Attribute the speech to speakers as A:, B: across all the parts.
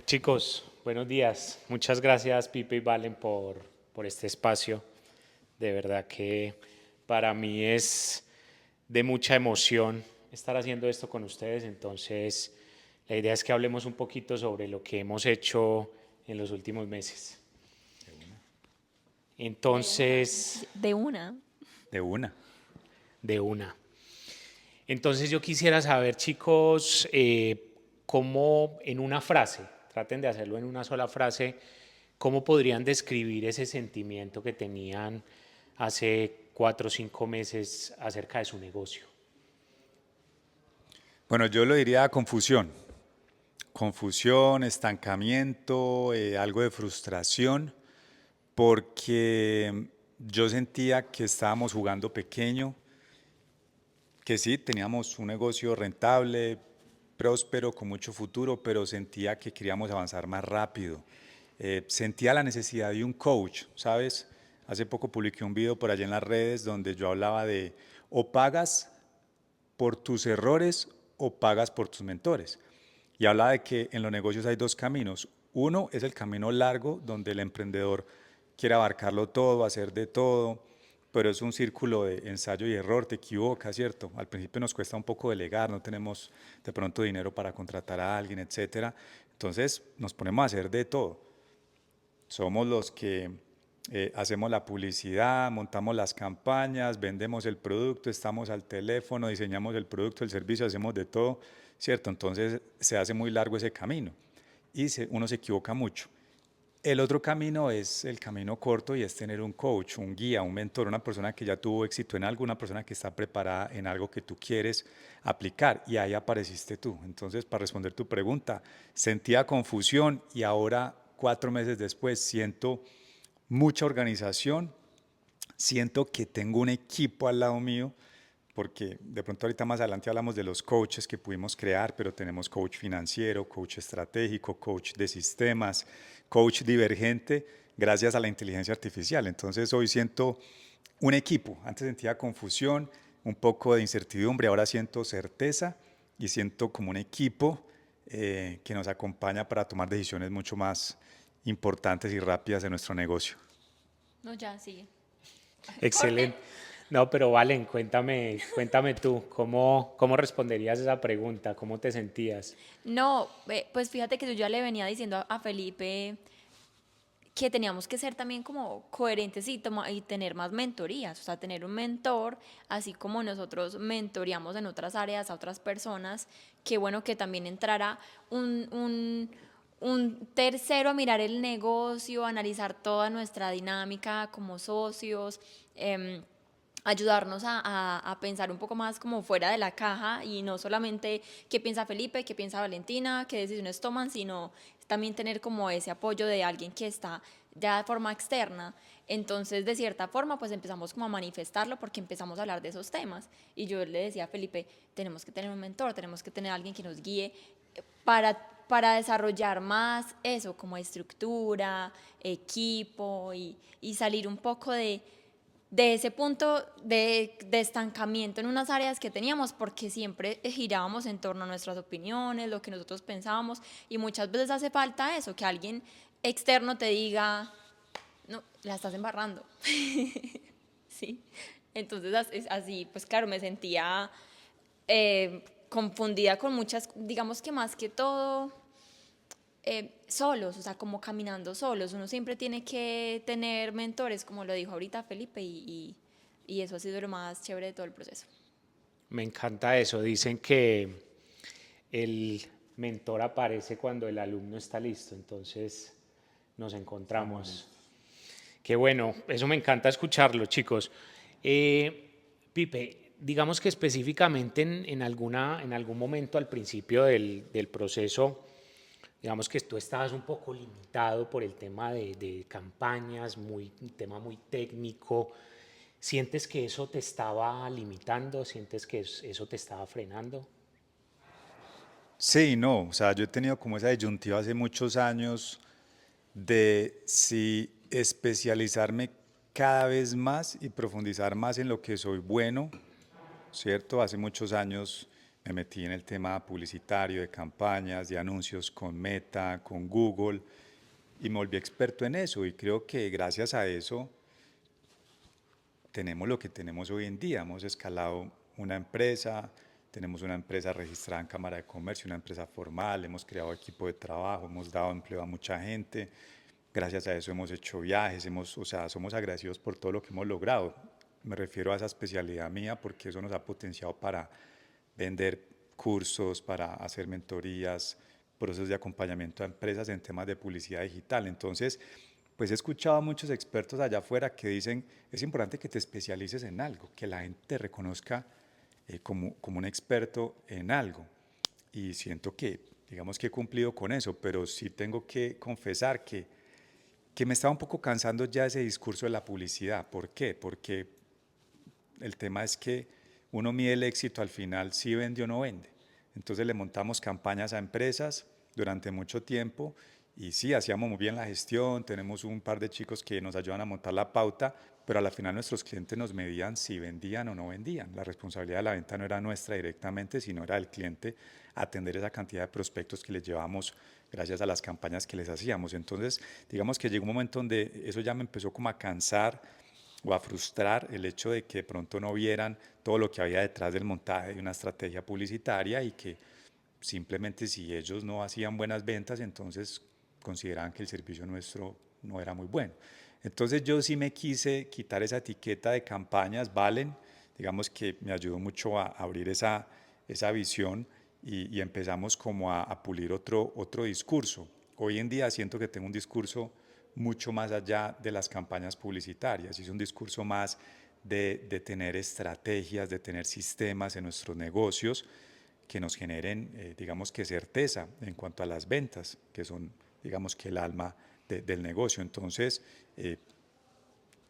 A: Chicos, buenos días. Muchas gracias, Pipe y Valen, por este espacio. De verdad que para mí es de mucha emoción estar haciendo esto con ustedes. Entonces, la idea es que hablemos un poquito sobre lo que hemos hecho en los últimos meses.
B: De una,
A: Entonces,
B: de una.
C: De una.
A: de una. Entonces yo quisiera saber, chicos, cómo en una frase, traten de hacerlo en una sola frase, cómo podrían describir ese sentimiento que tenían hace 4 o 5 meses acerca de su negocio.
C: Bueno, yo lo diría confusión. Confusión, estancamiento, algo de frustración, porque yo sentía que estábamos jugando pequeño, que sí, teníamos un negocio rentable, próspero, con mucho futuro, pero sentía que queríamos avanzar más rápido. Sentía la necesidad de un coach, ¿sabes? Hace poco publiqué un video por allá en las redes donde yo hablaba de o pagas por tus errores o pagas por tus mentores. Y habla de que en los negocios hay dos caminos. Uno es el camino largo, donde el emprendedor quiere abarcarlo todo, hacer de todo, pero es un círculo de ensayo y error, te equivocas, ¿cierto? Al principio nos cuesta un poco delegar, no tenemos de pronto dinero para contratar a alguien, etcétera. Entonces nos ponemos a hacer de todo. Somos los que hacemos la publicidad, montamos las campañas, vendemos el producto, estamos al teléfono, diseñamos el producto, el servicio, hacemos de todo, ¿cierto? Entonces se hace muy largo ese camino y uno se equivoca mucho. El otro camino es el camino corto y es tener un coach, un guía, un mentor, una persona que ya tuvo éxito en algo, una persona que está preparada en algo que tú quieres aplicar y ahí apareciste tú. Entonces, para responder tu pregunta, sentía confusión y ahora, 4 meses después, siento mucha organización, siento que tengo un equipo al lado mío, porque de pronto ahorita más adelante hablamos de los coaches que pudimos crear, pero tenemos coach financiero, coach estratégico, coach de sistemas, coach divergente, gracias a la inteligencia artificial. Entonces hoy siento un equipo, antes sentía confusión, un poco de incertidumbre, ahora siento certeza y siento como un equipo que nos acompaña para tomar decisiones mucho más importantes y rápidas en nuestro negocio.
B: No, ya, sigue. Porque,
A: Excelente. No, pero Valen, cuéntame tú, ¿cómo responderías esa pregunta? ¿Cómo te sentías?
B: no, pues fíjate que yo ya le venía diciendo a Felipe que teníamos que ser también como coherentes y tener más mentorías, o sea, tener un mentor, así como nosotros mentoreamos en otras áreas a otras personas, qué bueno que también entrara un tercero a mirar el negocio, a analizar toda nuestra dinámica como socios, ayudarnos a pensar un poco más como fuera de la caja y no solamente qué piensa Felipe, qué piensa Valentina, qué decisiones toman, sino también tener como ese apoyo de alguien que está ya de forma externa. Entonces, de cierta forma, pues empezamos como a manifestarlo porque empezamos a hablar de esos temas. Y yo le decía a Felipe, tenemos que tener un mentor, tenemos que tener alguien que nos guíe para desarrollar más eso, como estructura, equipo y salir un poco de ese punto de estancamiento en unas áreas que teníamos porque siempre girábamos en torno a nuestras opiniones, lo que nosotros pensábamos y muchas veces hace falta eso, que alguien externo te diga, no, la estás embarrando. Sí. Entonces así, pues claro, me sentía confundida con muchas, digamos que más que todo solos, o sea, como caminando solos. Uno siempre tiene que tener mentores, como lo dijo ahorita Felipe, y eso ha sido lo más chévere de todo el proceso.
A: Me encanta eso. Dicen que el mentor aparece cuando el alumno está listo, entonces nos
C: Estamos
A: encontramos.
C: listos.
A: Qué bueno, eso me encanta escucharlo, chicos. Pipe, digamos que específicamente en algún momento al principio del proceso, digamos que tú estabas un poco limitado por el tema de campañas, un tema muy técnico. ¿Sientes que eso te estaba limitando? ¿Sientes que eso te estaba frenando?
C: Sí, no, o sea, yo he tenido como esa disyuntiva hace muchos años de si especializarme cada vez más y profundizar más en lo que soy bueno, ¿cierto? Hace muchos años me metí en el tema publicitario, de campañas, de anuncios con Meta, con Google, y me volví experto en eso. Y creo que gracias a eso tenemos lo que tenemos hoy en día. Hemos escalado una empresa, tenemos una empresa registrada en Cámara de Comercio, una empresa formal, hemos creado equipo de trabajo, hemos dado empleo a mucha gente. Gracias a eso hemos hecho viajes, o sea, somos agradecidos por todo lo que hemos logrado. Me refiero a esa especialidad mía porque eso nos ha potenciado para vender cursos, para hacer mentorías, procesos de acompañamiento a empresas en temas de publicidad digital. Entonces, pues he escuchado a muchos expertos allá afuera que dicen, es importante que te especialices en algo, que la gente te reconozca como un experto en algo. Y siento que, digamos que he cumplido con eso, pero sí tengo que confesar que me estaba un poco cansando ya ese discurso de la publicidad. ¿Por qué? Porque el tema es que uno mide el éxito al final si vende o no vende. Entonces le montamos campañas a empresas durante mucho tiempo y sí, hacíamos muy bien la gestión, tenemos un par de chicos que nos ayudan a montar la pauta, pero a la final nuestros clientes nos medían si vendían o no vendían. La responsabilidad de la venta no era nuestra directamente, sino era del cliente atender esa cantidad de prospectos que les llevamos gracias a las campañas que les hacíamos. Entonces, digamos que llegó un momento donde eso ya me empezó como a cansar o a frustrar el hecho de que de pronto no vieran todo lo que había detrás del montaje de una estrategia publicitaria y que simplemente si ellos no hacían buenas ventas, entonces consideraban que el servicio nuestro no era muy bueno. Entonces yo sí me quise quitar esa etiqueta de campañas, valen, digamos que me ayudó mucho a abrir esa visión y empezamos como a pulir otro discurso. Hoy en día siento que tengo un discurso mucho más allá de las campañas publicitarias, es un discurso más de tener estrategias, de tener sistemas en nuestros negocios que nos generen, digamos que certeza en cuanto a las ventas, que son, digamos que el alma del negocio. Entonces,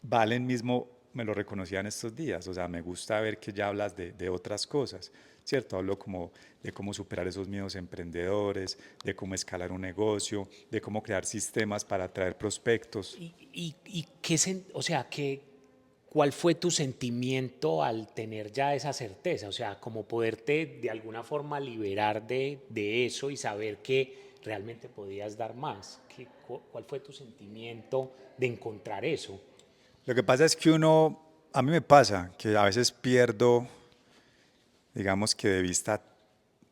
C: Valen mismo me lo reconocía en estos días, o sea, me gusta ver que ya hablas de otras cosas, ¿cierto? Hablo como de cómo superar esos miedos emprendedores, de cómo escalar un negocio, de cómo crear sistemas para atraer prospectos.
A: Y o sea, ¿cuál fue tu sentimiento al tener ya esa certeza? O sea, como poderte de alguna forma liberar de eso y saber que realmente podías dar más. ¿Cuál fue tu sentimiento de encontrar eso?
C: Lo que pasa es que a mí me pasa que a veces pierdo, digamos que de vista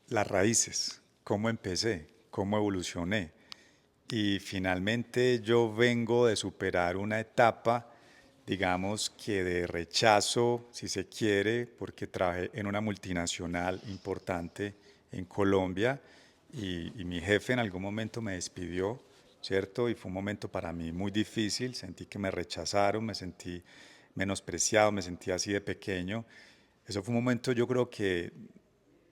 C: las raíces, cómo empecé, cómo evolucioné. Y finalmente yo vengo de superar una etapa, digamos que de rechazo, si se quiere, porque trabajé en una multinacional importante en Colombia y mi jefe en algún momento me despidió, ¿cierto? Y fue un momento para mí muy difícil, sentí que me rechazaron, me sentí menospreciado, me sentí así de pequeño. Eso fue un momento yo creo que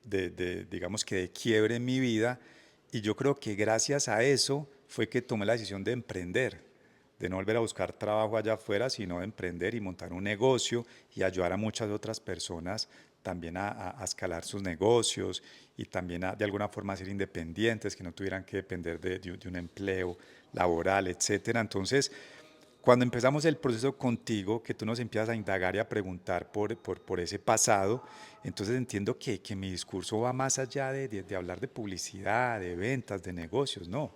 C: digamos que de quiebre en mi vida y yo creo que gracias a eso fue que tomé la decisión de emprender, de no volver a buscar trabajo allá afuera, sino de emprender y montar un negocio y ayudar a muchas otras personas también a escalar sus negocios y también de alguna forma a ser independientes, que no tuvieran que depender de un empleo laboral, etcétera. Entonces, cuando empezamos el proceso contigo, que tú nos empiezas a indagar y a preguntar por ese pasado, entonces entiendo que mi discurso va más allá de hablar de publicidad, de ventas, de negocios, no.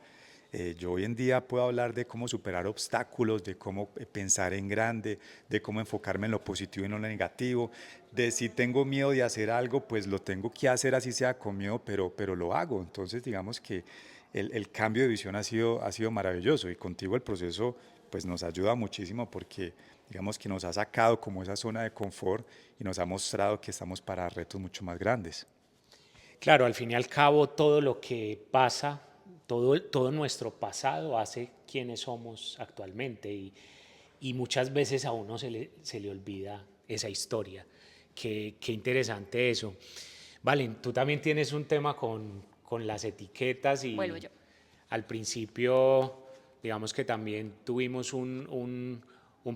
C: Yo hoy en día puedo hablar de cómo superar obstáculos, de cómo pensar en grande, de cómo enfocarme en lo positivo y no en lo negativo, de si tengo miedo de hacer algo, pues lo tengo que hacer así sea con miedo, pero lo hago. Entonces digamos que el cambio de visión ha sido maravilloso y contigo el proceso pues nos ayuda muchísimo porque digamos que nos ha sacado como esa zona de confort y nos ha mostrado que estamos para retos mucho más grandes.
A: Claro, al fin y al cabo, todo lo que pasa, todo nuestro pasado hace quienes somos actualmente y muchas veces a uno se le olvida esa historia. Qué interesante eso. Valen, tú también tienes un tema con las etiquetas
B: Vuelvo
A: y
B: yo.
A: al principio, digamos que también tuvimos un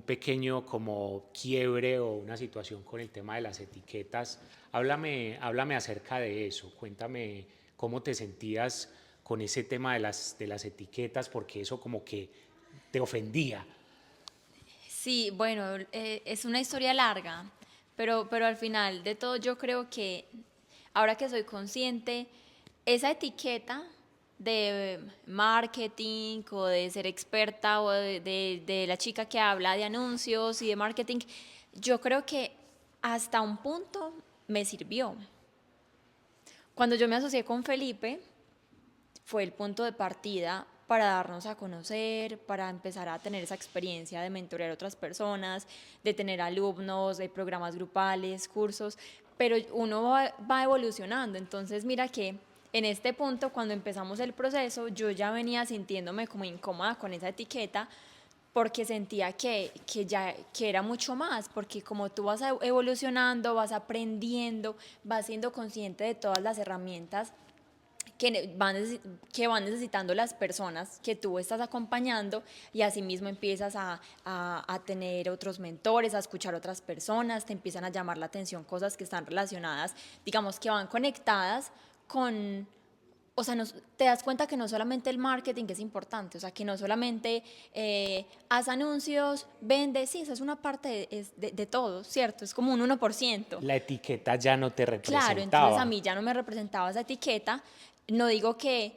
A: pequeño como quiebre o una situación con el tema de las etiquetas. Háblame acerca de eso, cuéntame cómo te sentías con ese tema de las etiquetas, porque eso como que te ofendía.
B: Sí, bueno, es una historia larga, pero al final de todo yo creo que ahora que soy consciente, esa etiqueta de marketing o de ser experta o de la chica que habla de anuncios y de marketing, yo creo que hasta un punto me sirvió. Cuando yo me asocié con Felipe, fue el punto de partida para darnos a conocer, para empezar a tener esa experiencia de mentorear a otras personas, de tener alumnos, de programas grupales, cursos, pero uno va evolucionando. Entonces mira que en este punto, cuando empezamos el proceso, yo ya venía sintiéndome como incómoda con esa etiqueta, porque sentía que era mucho más, porque como tú vas evolucionando, vas aprendiendo, vas siendo consciente de todas las herramientas que van necesitando las personas que tú estás acompañando, y asimismo empiezas a tener otros mentores, a escuchar otras personas, te empiezan a llamar la atención cosas que están relacionadas, digamos que van conectadas con, o sea, te das cuenta que no solamente el marketing es importante, o sea, que no solamente haz anuncios, vende, sí, eso es una parte de todo, ¿cierto? Es como un 1%.
A: La etiqueta ya no te
B: Claro, entonces a
A: representaba.
B: mí ya no me representaba esa etiqueta. No digo que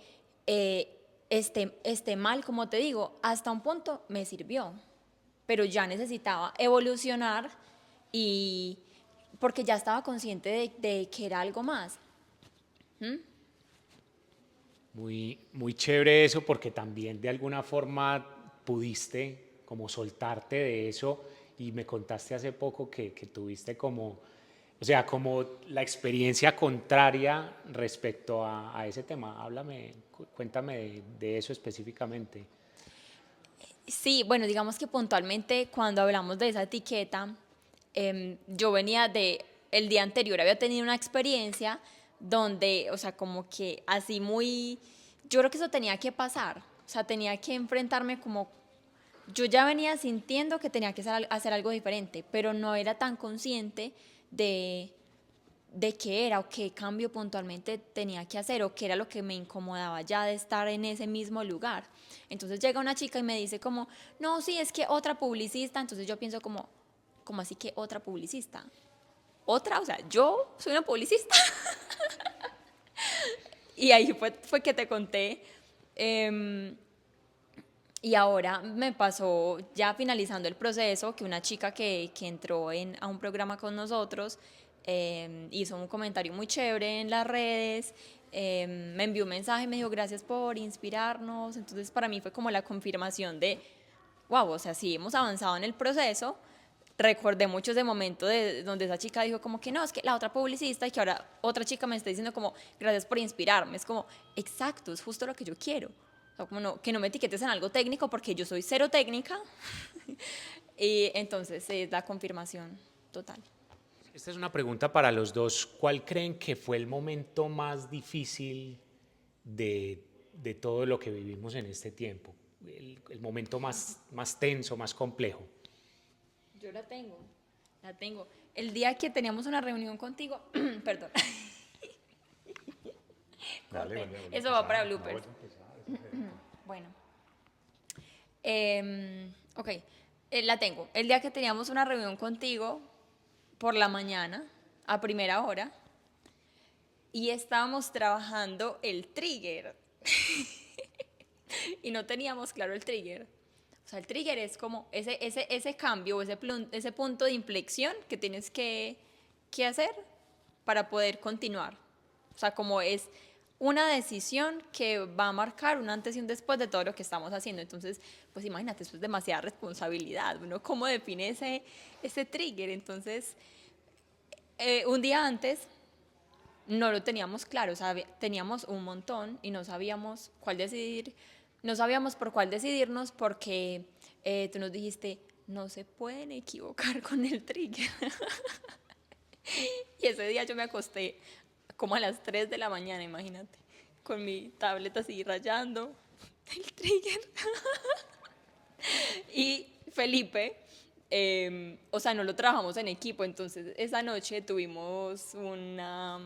B: esté mal, como te digo, hasta un punto me sirvió, pero ya necesitaba evolucionar, y porque ya estaba consciente de que era algo más.
A: Muy, muy chévere eso porque también de alguna forma pudiste como soltarte de eso y me contaste hace poco que tuviste como, o sea, como la experiencia contraria respecto a ese tema. Háblame, cuéntame de eso específicamente.
B: Sí, bueno, digamos que puntualmente cuando hablamos de esa etiqueta, yo venía el día anterior había tenido una experiencia donde, o sea, como que así muy, yo creo que eso tenía que pasar, o sea, tenía que enfrentarme como, yo ya venía sintiendo que tenía que hacer algo diferente, pero no era tan consciente de, de qué era o qué cambio puntualmente tenía que hacer o qué era lo que me incomodaba ya de estar en ese mismo lugar. Entonces llega una chica y me dice como, no, sí, es que otra publicista. Entonces yo pienso como, ¿cómo así que otra publicista? ¿Otra? O sea, yo soy una publicista. Y ahí fue que te conté. eh, y ahora me pasó, ya finalizando el proceso, que una chica que entró a un programa con nosotros hizo un comentario muy chévere en las redes, me envió un mensaje y me dijo gracias por inspirarnos. Entonces para mí fue como la confirmación de, wow, o sea, sí hemos avanzado en el proceso. Recordé mucho ese momento donde esa chica dijo como que no, es que la otra publicista, y que ahora otra chica me está diciendo como gracias por inspirarme. Es como, exacto, es justo lo que yo quiero. O sea, como no, que no me etiquetes en algo técnico porque yo soy cero técnica. Y entonces es la confirmación total.
A: Esta es una pregunta para los dos. ¿Cuál creen que fue el momento más difícil de todo lo que vivimos en este tiempo? El momento más tenso, más complejo.
B: Yo la tengo, la tengo. El día que teníamos una reunión contigo, perdón,
C: Dale,
B: corté.
C: vale, voy a
B: Eso va para
C: empezar. No, voy
B: bloopers.
C: a empezar.
B: Bueno, ok, la tengo. El día que teníamos una reunión contigo por la mañana, a primera hora, y estábamos trabajando el trigger y no teníamos claro el trigger. O sea, el trigger es como ese cambio, ese punto de inflexión que tienes que hacer para poder continuar. O sea, como es una decisión que va a marcar un antes y un después de todo lo que estamos haciendo. Entonces, pues imagínate, eso es demasiada responsabilidad. Uno, ¿cómo define ese trigger? Entonces, un día antes no lo teníamos claro, o sea, teníamos un montón y no sabíamos cuál decidir, no sabíamos por cuál decidirnos, porque tú nos dijiste, no se pueden equivocar con el trigger. Y ese día yo me acosté como a las 3 de la mañana, imagínate, con mi tableta así rayando el trigger. Y Felipe, o sea, no lo trabajamos en equipo, entonces esa noche tuvimos una,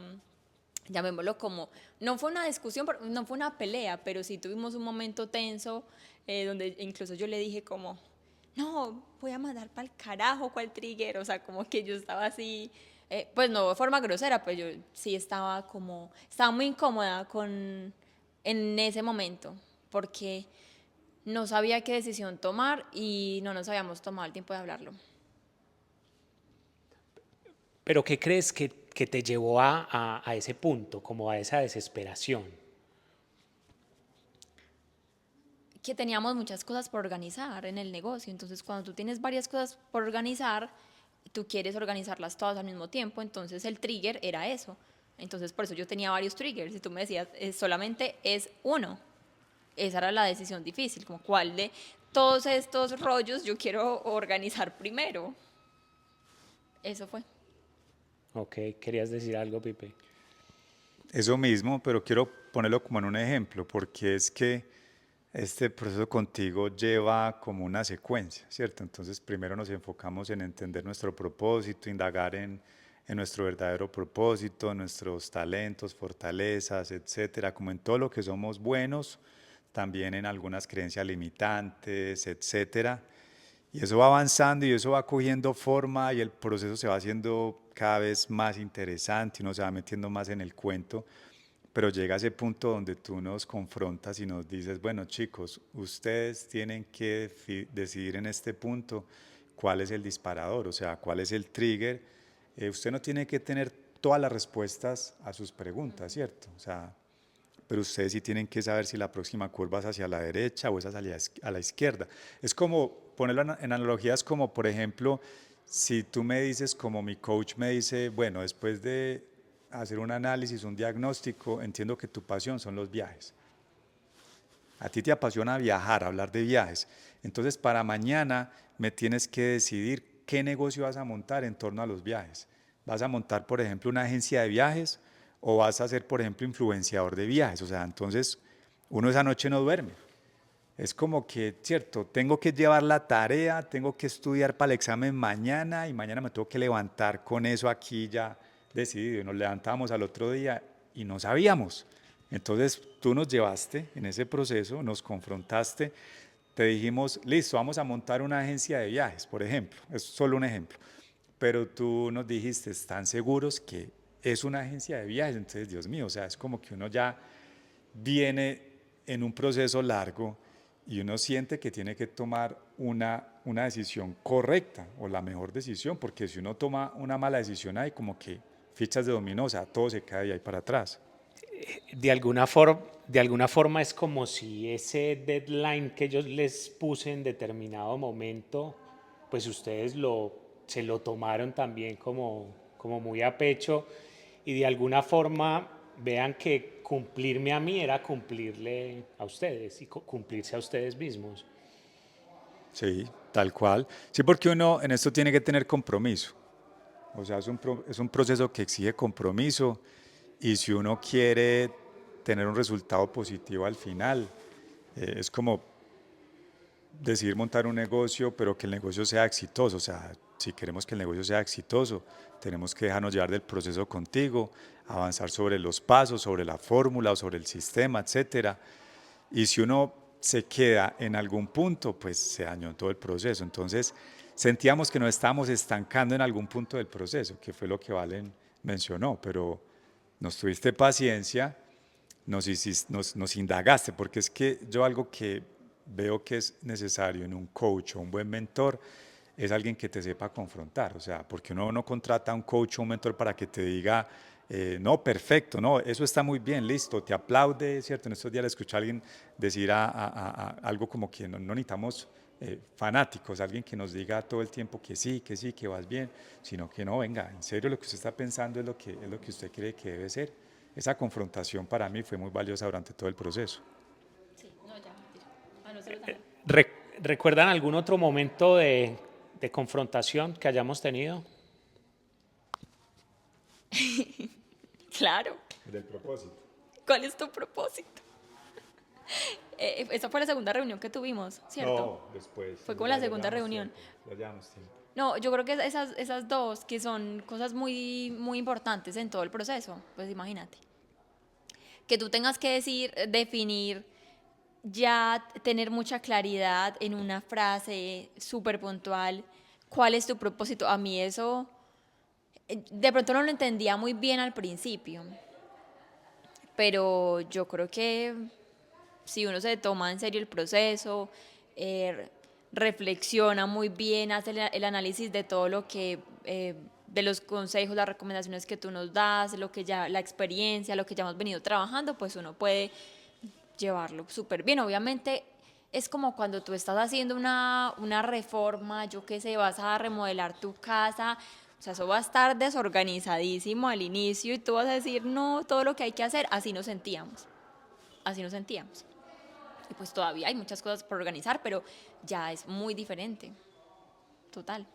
B: llamémoslo como, no fue una discusión, no fue una pelea, pero sí tuvimos un momento tenso, donde incluso yo le dije como, no, voy a mandar para el carajo cuál trigger, o sea, como que yo estaba así Pues no de forma grosera, pues yo sí estaba muy incómoda en ese momento, porque no sabía qué decisión tomar y no nos habíamos tomado el tiempo de hablarlo.
A: Pero ¿qué crees que te llevó a ese punto, como a esa desesperación?
B: Que teníamos muchas cosas por organizar en el negocio, entonces cuando tú tienes varias cosas por organizar, tú quieres organizarlas todas al mismo tiempo, entonces el trigger era eso. Entonces por eso yo tenía varios triggers y tú me decías, solamente es uno. Esa era la decisión difícil, como cuál de todos estos rollos yo quiero organizar primero. Eso fue.
A: Ok, ¿querías decir algo, Pipe?
C: Eso mismo, pero quiero ponerlo como en un ejemplo, porque es que este proceso contigo lleva como una secuencia, ¿cierto? Entonces, primero nos enfocamos en entender nuestro propósito, indagar en nuestro verdadero propósito, nuestros talentos, fortalezas, etcétera, como en todo lo que somos buenos, también en algunas creencias limitantes, etcétera. Y eso va avanzando y eso va cogiendo forma y el proceso se va haciendo cada vez más interesante, uno se va metiendo más en el cuento, pero llega a ese punto donde tú nos confrontas y nos dices, bueno chicos, ustedes tienen que decidir en este punto cuál es el disparador, o sea, cuál es el trigger. Usted no tiene que tener todas las respuestas a sus preguntas, ¿cierto? O sea, pero ustedes sí tienen que saber si la próxima curva es hacia la derecha o es hacia a la izquierda. Es como, ponerlo en analogías como, por ejemplo, si tú me dices, como mi coach me dice, bueno, después de hacer un análisis, un diagnóstico, entiendo que tu pasión son los viajes. A ti te apasiona viajar, hablar de viajes. Entonces, para mañana me tienes que decidir qué negocio vas a montar en torno a los viajes. ¿Vas a montar, por ejemplo, una agencia de viajes o vas a ser, por ejemplo, influenciador de viajes? O sea, entonces uno esa noche no duerme. Es como que, cierto, tengo que llevar la tarea, tengo que estudiar para el examen mañana y mañana me tengo que levantar con eso aquí ya decidido. Y nos levantamos al otro día y no sabíamos. Entonces tú nos llevaste en ese proceso, nos confrontaste, te dijimos, listo, vamos a montar una agencia de viajes, por ejemplo. Es solo un ejemplo. Pero tú nos dijiste, ¿están seguros que es una agencia de viajes? Entonces, Dios mío, o sea, es como que uno ya viene en un proceso largo y uno siente que tiene que tomar una decisión correcta o la mejor decisión, porque si uno toma una mala decisión hay como que fichas de dominó, o sea, todo se cae de ahí para atrás.
A: De alguna forma es como si ese deadline que yo les puse en determinado momento, pues ustedes se lo tomaron también como muy a pecho y de alguna forma vean que cumplirme a mí era cumplirle a ustedes y cumplirse a ustedes mismos.
C: Sí, tal cual. Sí, porque uno en esto tiene que tener compromiso. O sea, es un proceso que exige compromiso y si uno quiere tener un resultado positivo al final, es como decidir montar un negocio, pero que el negocio sea exitoso. O sea, si queremos que el negocio sea exitoso, tenemos que dejarnos llevar del proceso contigo, avanzar sobre los pasos, sobre la fórmula o sobre el sistema, etcétera. Y si uno se queda en algún punto, pues se dañó todo el proceso. Entonces, sentíamos que nos estábamos estancando en algún punto del proceso, que fue lo que Valen mencionó, pero nos tuviste paciencia, nos indagaste, porque es que yo algo que veo que es necesario en un coach o un buen mentor es alguien que te sepa confrontar, o sea, porque uno no contrata a un coach o un mentor para que te diga, no, perfecto, no, eso está muy bien, listo, te aplaude, ¿cierto? En estos días le escuché a alguien decir algo como que no necesitamos fanáticos, alguien que nos diga todo el tiempo que sí, que vas bien, sino que no, venga, en serio lo que usted está pensando es lo que usted cree que debe ser. Esa confrontación para mí fue muy valiosa durante todo el proceso.
B: Sí, no, ya, mentira. Ah, no se los dan.
A: ¿Recuerdan algún otro momento de confrontación que hayamos tenido?
B: Claro.
C: Del propósito.
B: ¿Cuál es tu propósito? Esa fue la segunda reunión que tuvimos, ¿cierto?
C: No, después,
B: Fue como la segunda reunión.
C: ya llevamos tiempo.
B: No, yo creo que esas dos, que son cosas muy, muy importantes en todo el proceso, pues imagínate. Que tú tengas que definir, ya tener mucha claridad en una frase súper puntual, cuál es tu propósito. A mí eso De pronto no lo entendía muy bien al principio, pero yo creo que si uno se toma en serio el proceso, eh, reflexiona muy bien, hace el análisis de todo lo que, de los consejos, las recomendaciones que tú nos das, lo que ya, la experiencia, lo que ya hemos venido trabajando, pues uno puede llevarlo súper bien. Obviamente es como cuando tú estás haciendo una reforma, yo qué sé, vas a remodelar tu casa, o sea, eso va a estar desorganizadísimo al inicio y tú vas a decir, no, todo lo que hay que hacer, así nos sentíamos, así nos sentíamos. Y pues todavía hay muchas cosas por organizar, pero ya es muy diferente, total.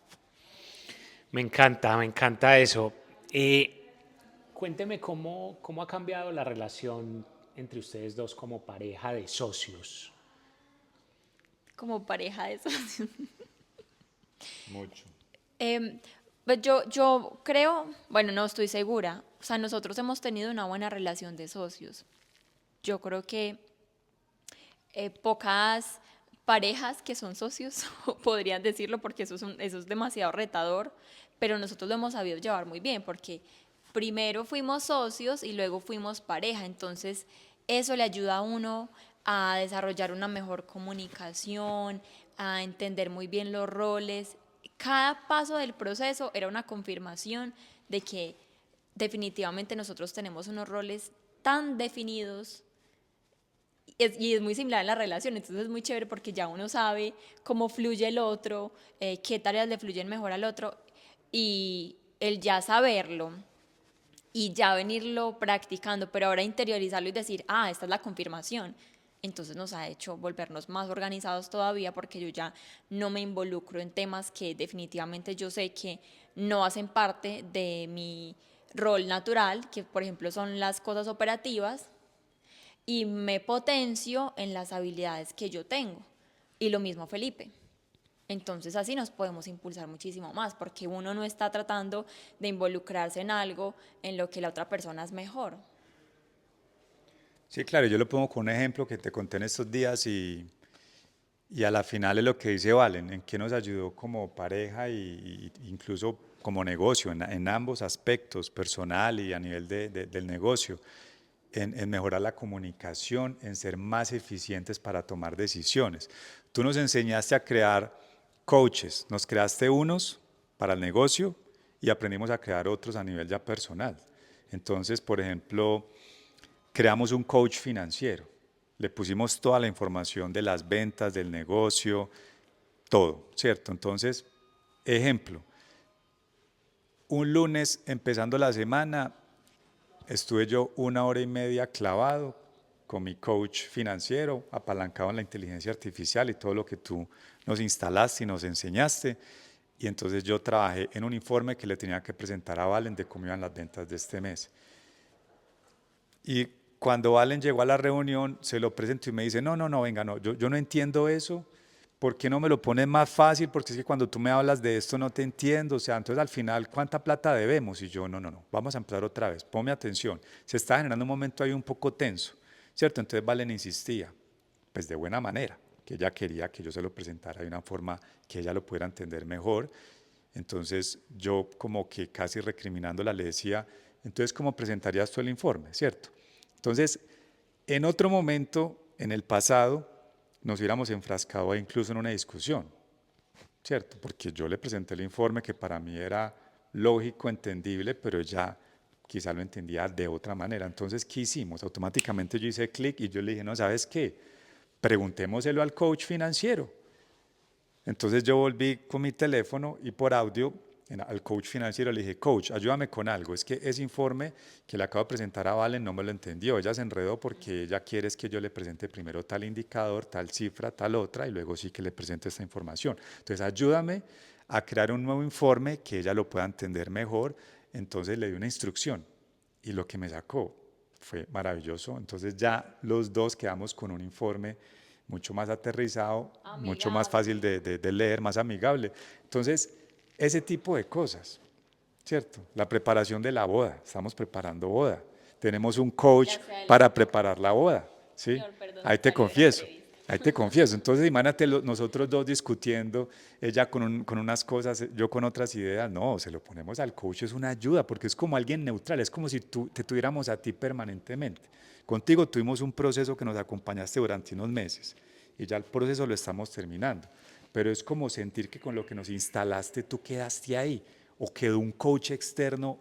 A: Me encanta eso. Cuénteme cómo ha cambiado la relación entre ustedes dos como pareja de socios.
B: Como pareja de socios.
C: Mucho.
B: Pues yo creo, bueno, no estoy segura, o sea, nosotros hemos tenido una buena relación de socios. Yo creo que pocas parejas que son socios podrían decirlo porque eso es demasiado retador, pero nosotros lo hemos sabido llevar muy bien porque primero fuimos socios y luego fuimos pareja, entonces eso le ayuda a uno a desarrollar una mejor comunicación, a entender muy bien los roles. Cada paso del proceso era una confirmación de que definitivamente nosotros tenemos unos roles tan definidos y es muy similar en la relación, entonces es muy chévere porque ya uno sabe cómo fluye el otro, qué tareas le fluyen mejor al otro y el ya saberlo y ya venirlo practicando, pero ahora interiorizarlo y decir, ah, esta es la confirmación. Entonces nos ha hecho volvernos más organizados todavía porque yo ya no me involucro en temas que definitivamente yo sé que no hacen parte de mi rol natural, que por ejemplo son las cosas operativas, y me potencio en las habilidades que yo tengo. Y lo mismo Felipe. Entonces así nos podemos impulsar muchísimo más, porque uno no está tratando de involucrarse en algo en lo que la otra persona es mejor.
C: Sí, claro, yo lo pongo con un ejemplo que te conté en estos días y a la final es lo que dice Valen, en qué nos ayudó como pareja y incluso como negocio, en ambos aspectos, personal y a nivel del negocio, en mejorar la comunicación, en ser más eficientes para tomar decisiones. Tú nos enseñaste a crear coaches, nos creaste unos para el negocio y aprendimos a crear otros a nivel ya personal. Entonces, por ejemplo, creamos un coach financiero. Le pusimos toda la información de las ventas, del negocio, todo, ¿cierto? Entonces, ejemplo, un lunes empezando la semana, estuve yo 1 hora y media clavado con mi coach financiero, apalancado en la inteligencia artificial y todo lo que tú nos instalaste y nos enseñaste. Y entonces yo trabajé en un informe que le tenía que presentar a Valen de cómo iban las ventas de este mes. Y cuando Valen llegó a la reunión, se lo presentó y me dice, no, no, no, venga, no, yo no entiendo eso, ¿por qué no me lo pones más fácil? Porque es que cuando tú me hablas de esto no te entiendo, o sea, entonces al final, ¿cuánta plata debemos? Y yo, no, no, no, vamos a empezar otra vez, ponme atención. Se está generando un momento ahí un poco tenso, ¿cierto? Entonces Valen insistía, pues de buena manera, que ella quería que yo se lo presentara de una forma que ella lo pudiera entender mejor. Entonces yo como que casi recriminándola le decía, entonces ¿cómo presentarías tú el informe, cierto? Entonces, en otro momento, en el pasado, nos hubiéramos enfrascado incluso en una discusión, ¿cierto? Porque yo le presenté el informe que para mí era lógico, entendible, pero ella quizá lo entendía de otra manera. Entonces, ¿qué hicimos? Automáticamente yo hice clic y yo le dije, no, ¿sabes qué? Preguntémoselo al coach financiero. Entonces yo volví con mi teléfono y por audio al coach financiero le dije, coach, ayúdame con algo. Es que ese informe que le acabo de presentar a Valen no me lo entendió. Ella se enredó porque ella quiere es que yo le presente primero tal indicador, tal cifra, tal otra y luego sí que le presente esta información. Entonces ayúdame a crear un nuevo informe que ella lo pueda entender mejor. Entonces le di una instrucción y lo que me sacó fue maravilloso. Entonces ya los dos quedamos con un informe mucho más aterrizado, mucho más fácil
B: Amigable.
C: de leer, más amigable. Entonces, ese tipo de cosas, ¿cierto? La preparación de la boda, estamos preparando boda. Tenemos un coach
B: Ya sea el
C: para preparar la boda, ¿sí?
B: señor, perdón,
C: Ahí
B: me
C: te
B: salió de la
C: confieso.
B: entrevista.
C: Ahí te confieso. Entonces, imagínate nosotros dos discutiendo, ella con unas cosas, yo con otras ideas. No, se lo ponemos al coach, es una ayuda, porque es como alguien neutral, es como si te tuviéramos a ti permanentemente. Contigo tuvimos un proceso que nos acompañaste durante unos meses y ya el proceso lo estamos terminando. Pero es como sentir que con lo que nos instalaste tú quedaste ahí o quedó un coach externo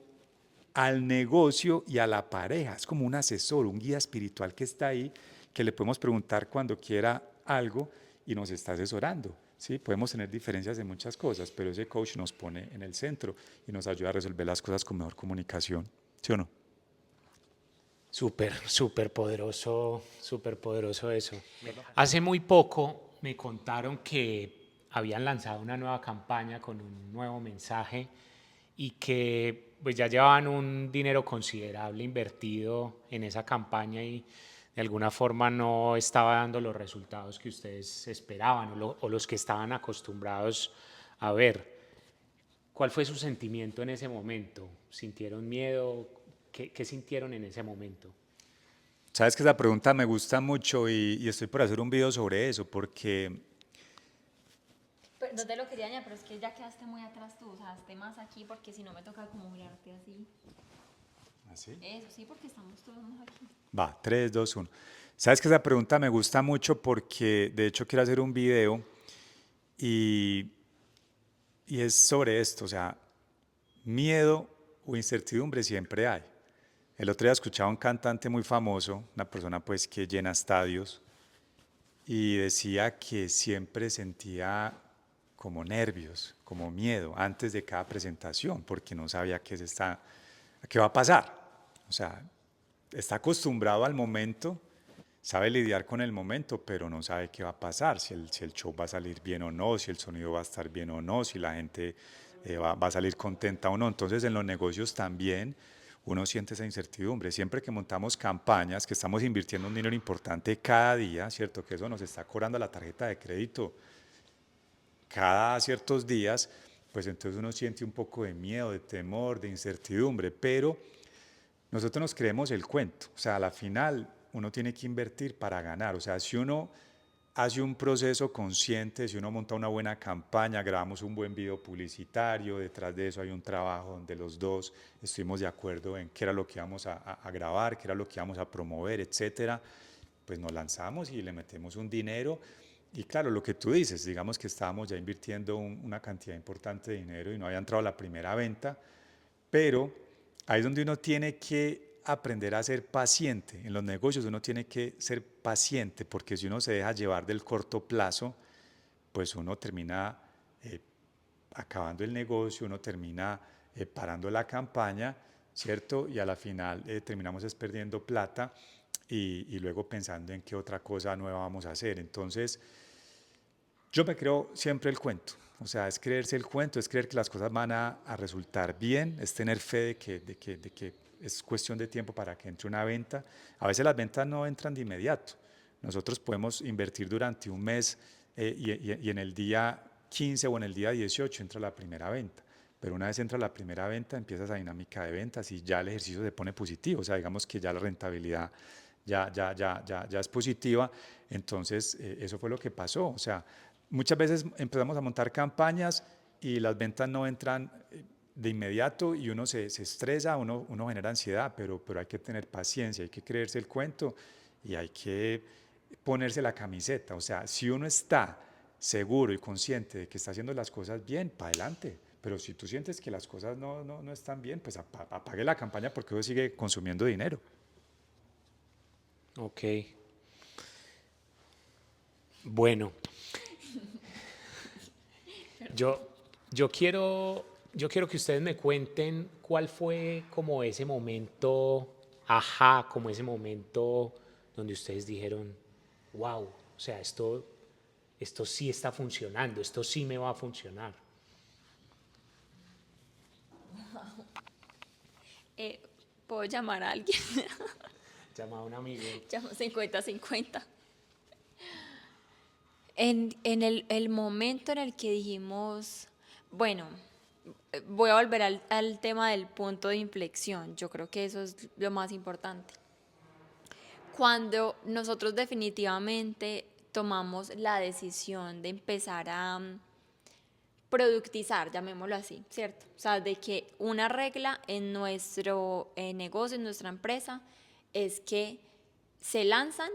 C: al negocio y a la pareja. Es como un asesor, un guía espiritual que está ahí, que le podemos preguntar cuando quiera algo y nos está asesorando. ¿Sí? Podemos tener diferencias en muchas cosas, pero ese coach nos pone en el centro y nos ayuda a resolver las cosas con mejor comunicación. ¿Sí o no?
A: Súper poderoso eso. Hace muy poco me contaron que habían lanzado una nueva campaña con un nuevo mensaje y que pues ya llevaban un dinero considerable invertido en esa campaña y de alguna forma no estaba dando los resultados que ustedes esperaban o los que estaban acostumbrados a ver. ¿Cuál fue su sentimiento en ese momento? ¿Sintieron miedo? ¿Qué sintieron en ese momento?
C: Sabes que esa pregunta me gusta mucho y estoy por hacer un video sobre eso, porque
B: No te lo quería añadir, pero es que ya quedaste muy atrás tú, o sea, esté más aquí porque si no me toca como mirarte así.
C: ¿así?
B: Eso sí, porque estamos todos más aquí.
C: Va, 3, 2, 1. Sabes que esa pregunta me gusta mucho porque de hecho quiero hacer un video y, y es sobre esto, o sea, miedo o incertidumbre siempre hay. El otro día escuchaba a un cantante muy famoso, una persona pues que llena estadios, y decía que siempre sentía como nervios, como miedo antes de cada presentación, porque no sabía qué va a pasar. O sea, está acostumbrado al momento, sabe lidiar con el momento, pero no sabe qué va a pasar, si el show va a salir bien o no, si el sonido va a estar bien o no, si la gente va a salir contenta o no. Entonces en los negocios también uno siente esa incertidumbre. Siempre que montamos campañas, que estamos invirtiendo un dinero importante cada día, ¿cierto? Que eso nos está cobrando la tarjeta de crédito cada ciertos días, pues entonces uno siente un poco de miedo, de temor, de incertidumbre, pero nosotros nos creemos el cuento. O sea, a la final uno tiene que invertir para ganar. O sea, si uno hace un proceso consciente, si uno monta una buena campaña, grabamos un buen video publicitario, detrás de eso hay un trabajo donde los dos estuvimos de acuerdo en qué era lo que íbamos a grabar, qué era lo que íbamos a promover, etcétera, pues nos lanzamos y le metemos un dinero. Y claro, lo que tú dices, digamos que estábamos ya invirtiendo una cantidad importante de dinero y no había entrado la primera venta, pero ahí es donde uno tiene que aprender a ser paciente. En los negocios uno tiene que ser paciente porque si uno se deja llevar del corto plazo, pues uno termina eh, acabando el negocio, uno termina parando la campaña, ¿cierto? Y a la final terminamos es perdiendo plata y luego pensando en qué otra cosa nueva vamos a hacer. Entonces, yo me creo siempre el cuento, o sea, es creerse el cuento, es creer que las cosas van a resultar bien, es tener fe de que es cuestión de tiempo para que entre una venta. A veces las ventas no entran de inmediato. Nosotros podemos invertir durante un mes y en el día 15 o en el día 18 entra la primera venta. Pero una vez entra la primera venta, empieza esa dinámica de ventas y ya el ejercicio se pone positivo. O sea, digamos que ya la rentabilidad ya es positiva. Entonces, eso fue lo que pasó. O sea, muchas veces empezamos a montar campañas y las ventas no entran de inmediato y uno se estresa, uno genera ansiedad, pero hay que tener paciencia, hay que creerse el cuento y hay que ponerse la camiseta. O sea, si uno está seguro y consciente de que está haciendo las cosas bien, para adelante. Pero si tú sientes que las cosas no están bien, pues apague la campaña porque eso sigue consumiendo dinero.
A: Ok, bueno, yo, yo quiero que ustedes me cuenten cuál fue como ese momento, ajá, como ese momento donde ustedes dijeron, wow, o sea, esto sí está funcionando, esto sí me va a funcionar.
B: Eh, ¿Puedo llamar a alguien?
A: Llama a un amigo.
B: Llamo 50-50. En el momento en el que dijimos, bueno, voy a volver al tema del punto de inflexión, yo creo que eso es lo más importante. Cuando nosotros definitivamente tomamos la decisión de empezar a productizar, llamémoslo así, ¿cierto? O sea, de que una regla en nuestro negocio, en nuestra empresa, es que se lanzan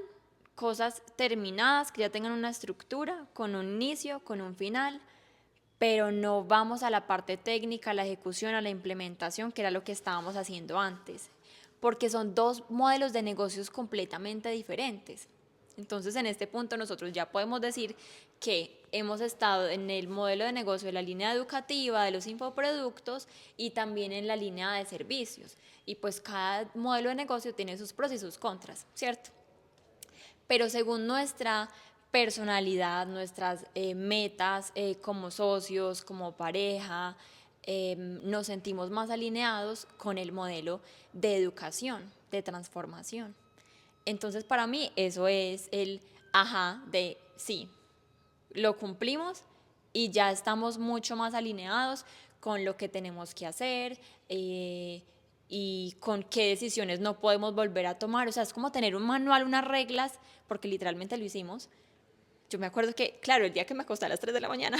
B: cosas terminadas, que ya tengan una estructura, con un inicio, con un final, pero no vamos a la parte técnica, a la ejecución, a la implementación, que era lo que estábamos haciendo antes, porque son dos modelos de negocios completamente diferentes. Entonces, en este punto nosotros ya podemos decir que hemos estado en el modelo de negocio de la línea educativa, de los infoproductos y también en la línea de servicios. Y pues cada modelo de negocio tiene sus pros y sus contras, ¿cierto? Pero según nuestra personalidad, nuestras metas como socios, como pareja, nos sentimos más alineados con el modelo de educación, de transformación. Entonces para mí eso es el ajá de sí, lo cumplimos y ya estamos mucho más alineados con lo que tenemos que hacer y con qué decisiones no podemos volver a tomar. O sea, es como tener un manual, unas reglas, porque literalmente lo hicimos. Yo me acuerdo que, claro, el día que me acosté a las 3 de la mañana,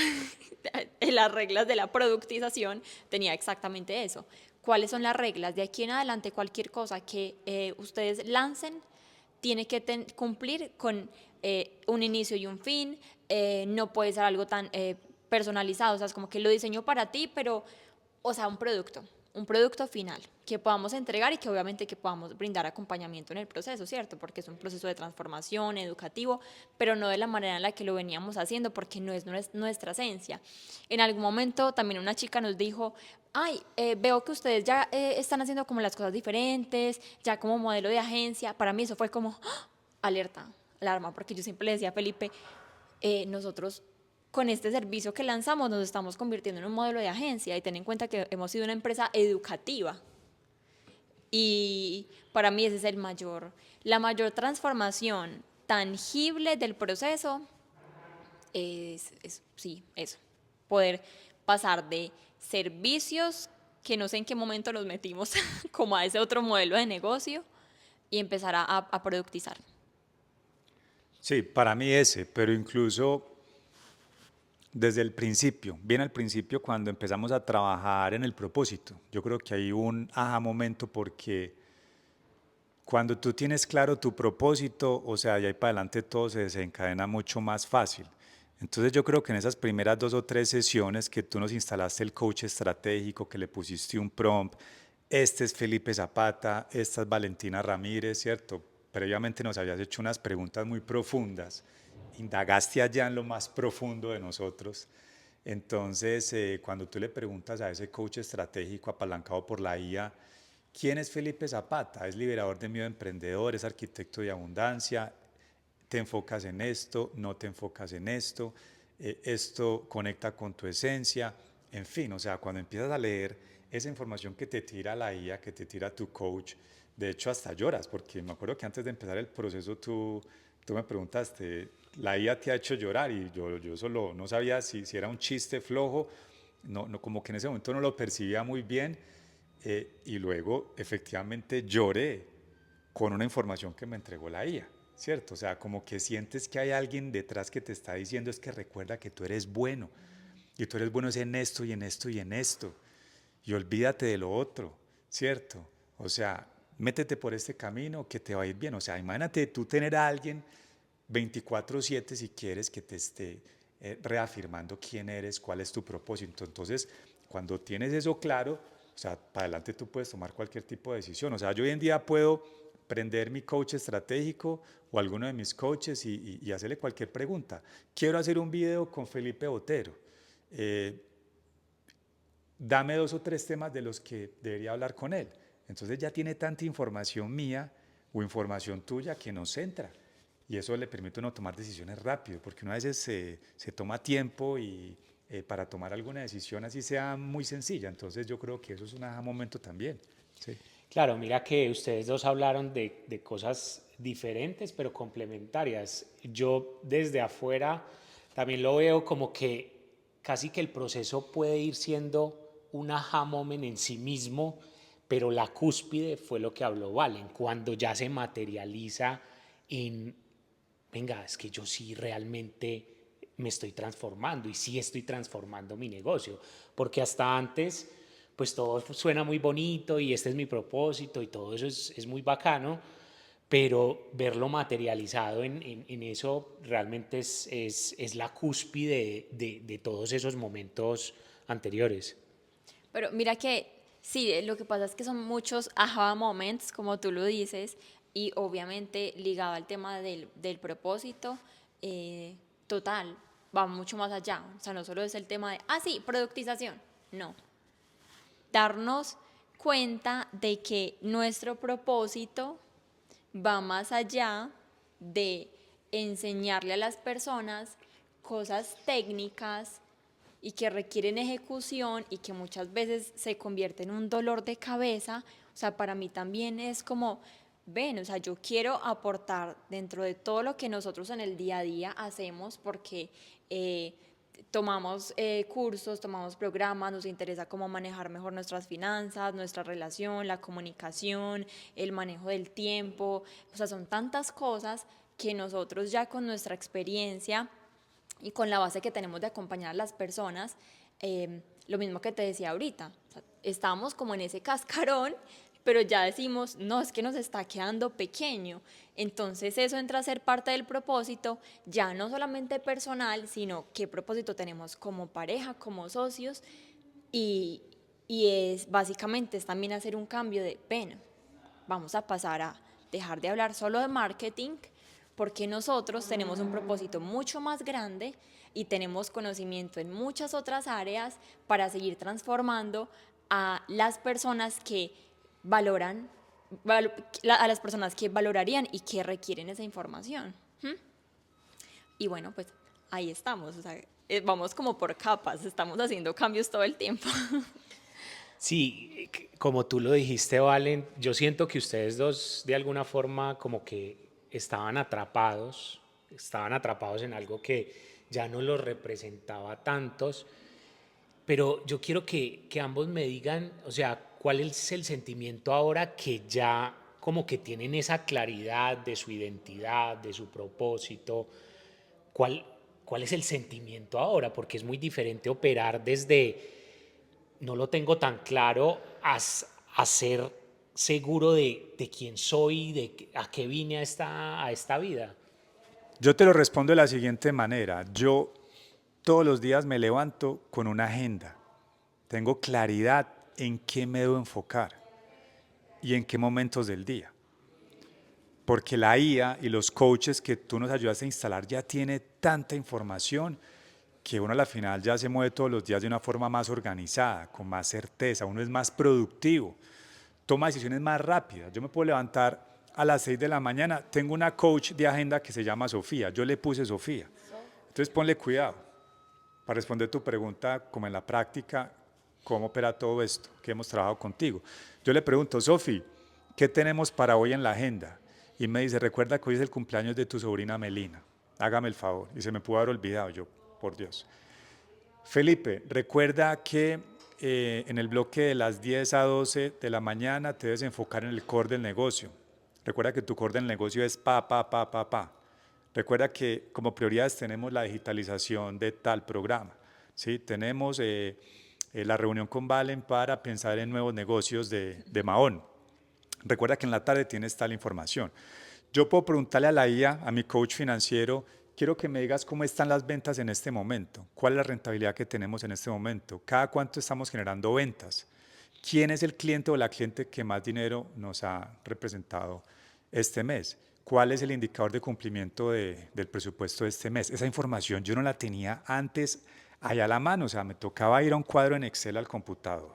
B: en las reglas de la productización tenía exactamente eso. ¿Cuáles son las reglas? De aquí en adelante, cualquier cosa que ustedes lancen tiene que cumplir con un inicio y un fin, no puede ser algo tan personalizado, o sea, es como que lo diseño para ti, pero, o sea, un producto final que podamos entregar y que obviamente que podamos brindar acompañamiento en el proceso, ¿cierto? Porque es un proceso de transformación educativo, pero no de la manera en la que lo veníamos haciendo, porque no es nuestra esencia. En algún momento también una chica nos dijo, ay, veo que ustedes ya están haciendo como las cosas diferentes, ya como modelo de agencia. Para mí eso fue como ¡ah! Alerta, alarma, porque yo siempre le decía a Felipe, nosotros con este servicio que lanzamos nos estamos convirtiendo en un modelo de agencia y ten en cuenta que hemos sido una empresa educativa. Y para mí ese es la mayor transformación tangible del proceso sí, eso, poder pasar de servicios que no sé en qué momento nos metimos como a ese otro modelo de negocio y empezar a productizar.
C: Sí, para mí ese, pero incluso desde el principio, bien al principio cuando empezamos a trabajar en el propósito, yo creo que hay un aha momento porque cuando tú tienes claro tu propósito, o sea, de ahí para adelante todo se desencadena mucho más fácil. Entonces yo creo que en esas primeras 2 o 3 sesiones que tú nos instalaste el coach estratégico, que le pusiste un prompt, este es Felipe Zapata, esta es Valentina Ramírez, ¿cierto? Previamente nos habías hecho unas preguntas muy profundas, indagaste allá en lo más profundo de nosotros. Entonces, cuando tú le preguntas a ese coach estratégico apalancado por la IA, ¿quién es Felipe Zapata? Es liberador de miedo emprendedor, es arquitecto de abundancia, te enfocas en esto, no te enfocas en esto, esto conecta con tu esencia, en fin, o sea, cuando empiezas a leer esa información que te tira la IA, que te tira tu coach, de hecho hasta lloras, porque me acuerdo que antes de empezar el proceso tú me preguntaste, la IA te ha hecho llorar y yo solo no sabía si era un chiste flojo, no, como que en ese momento no lo percibía muy bien y luego efectivamente lloré con una información que me entregó la IA, ¿cierto? O sea, como que sientes que hay alguien detrás que te está diciendo es que recuerda que tú eres bueno y tú eres bueno es en esto y en esto y en esto y olvídate de lo otro, ¿cierto? O sea, métete por este camino que te va a ir bien. O sea, imagínate tú tener a alguien 24/7 si quieres que te esté reafirmando quién eres, cuál es tu propósito. Entonces, cuando tienes eso claro, o sea, para adelante tú puedes tomar cualquier tipo de decisión. O sea, yo hoy en día puedo prender mi coach estratégico o alguno de mis coaches y hacerle cualquier pregunta. Quiero hacer un video con Felipe Botero. Dame 2 o 3 temas de los que debería hablar con él. Entonces ya tiene tanta información mía o información tuya que nos centra. Y eso le permite a uno tomar decisiones rápido, porque uno a veces se toma tiempo y para tomar alguna decisión así sea muy sencilla. Entonces yo creo que eso es un aha momento también. Sí.
A: Claro, mira que ustedes dos hablaron de cosas diferentes pero complementarias. Yo desde afuera también lo veo como que casi que el proceso puede ir siendo un aha moment en sí mismo, pero la cúspide fue lo que habló Valen, cuando ya se materializa en venga, es que yo sí realmente me estoy transformando y sí estoy transformando mi negocio, porque hasta antes pues todo suena muy bonito y este es mi propósito y todo eso es muy bacano, pero verlo materializado en eso realmente es la cúspide de todos esos momentos anteriores.
B: Pero mira que sí, lo que pasa es que son muchos aha moments, como tú lo dices, y obviamente ligado al tema del propósito, total, va mucho más allá. O sea, no solo es el tema de, ah, sí, productización. No, darnos cuenta de que nuestro propósito va más allá de enseñarle a las personas cosas técnicas y que requieren ejecución y que muchas veces se convierte en un dolor de cabeza. O sea, para mí también es como, ven, o sea, yo quiero aportar dentro de todo lo que nosotros en el día a día hacemos porque tomamos cursos, tomamos programas, nos interesa cómo manejar mejor nuestras finanzas, nuestra relación, la comunicación, el manejo del tiempo. O sea, son tantas cosas que nosotros ya con nuestra experiencia y con la base que tenemos de acompañar a las personas, lo mismo que te decía ahorita, o sea, estamos como en ese cascarón, pero ya decimos, no, es que nos está quedando pequeño. Entonces eso entra a ser parte del propósito, ya no solamente personal, sino qué propósito tenemos como pareja, como socios, y, y es básicamente es también hacer un cambio de, ven, vamos a pasar a dejar de hablar solo de marketing, porque nosotros tenemos un propósito mucho más grande y tenemos conocimiento en muchas otras áreas para seguir transformando a las personas que valoran, a las personas que valorarían y que requieren esa información. Y bueno, pues ahí estamos, o sea, vamos como por capas, estamos haciendo cambios todo el tiempo.
A: Sí, como tú lo dijiste, Valen, yo siento que ustedes dos de alguna forma como que estaban atrapados en algo que ya no los representaba tantos, pero yo quiero que ambos me digan, o sea, cuál es el sentimiento ahora que ya como que tienen esa claridad de su identidad, de su propósito, cuál, cuál es el sentimiento ahora, porque es muy diferente operar desde no lo tengo tan claro a ser seguro de quién soy, a qué vine a esta vida.
C: Yo te lo respondo de la siguiente manera. Yo todos los días me levanto con una agenda. Tengo claridad en qué me debo enfocar y en qué momentos del día. Porque la IA y los coaches que tú nos ayudaste a instalar ya tiene tanta información que uno a la final ya se mueve todos los días de una forma más organizada, con más certeza, uno es más productivo, toma decisiones más rápidas. Yo me puedo levantar a las 6 de la mañana, tengo una coach de agenda que se llama Sofía, yo le puse Sofía. Entonces ponle cuidado para responder tu pregunta como en la práctica, cómo opera todo esto que hemos trabajado contigo. Yo le pregunto, Sofi, ¿qué tenemos para hoy en la agenda? Y me dice, recuerda que hoy es el cumpleaños de tu sobrina Melina, hágame el favor. Y se me pudo haber olvidado, yo, por Dios. Felipe, recuerda que en el bloque de las 10 a 12 de la mañana te debes enfocar en el core del negocio. Recuerda que tu core del negocio es pa. Recuerda que como prioridades tenemos la digitalización de tal programa. ¿Sí? Tenemos la reunión con Valen para pensar en nuevos negocios de Mahón. Recuerda que en la tarde tienes tal información. Yo puedo preguntarle a la IA, a mi coach financiero, quiero que me digas cómo están las ventas en este momento, cuál es la rentabilidad que tenemos en este momento, cada cuánto estamos generando ventas, quién es el cliente o la cliente que más dinero nos ha representado este mes, cuál es el indicador de cumplimiento del presupuesto de este mes. Esa información yo no la tenía antes allá a la mano, o sea, me tocaba ir a un cuadro en Excel al computador,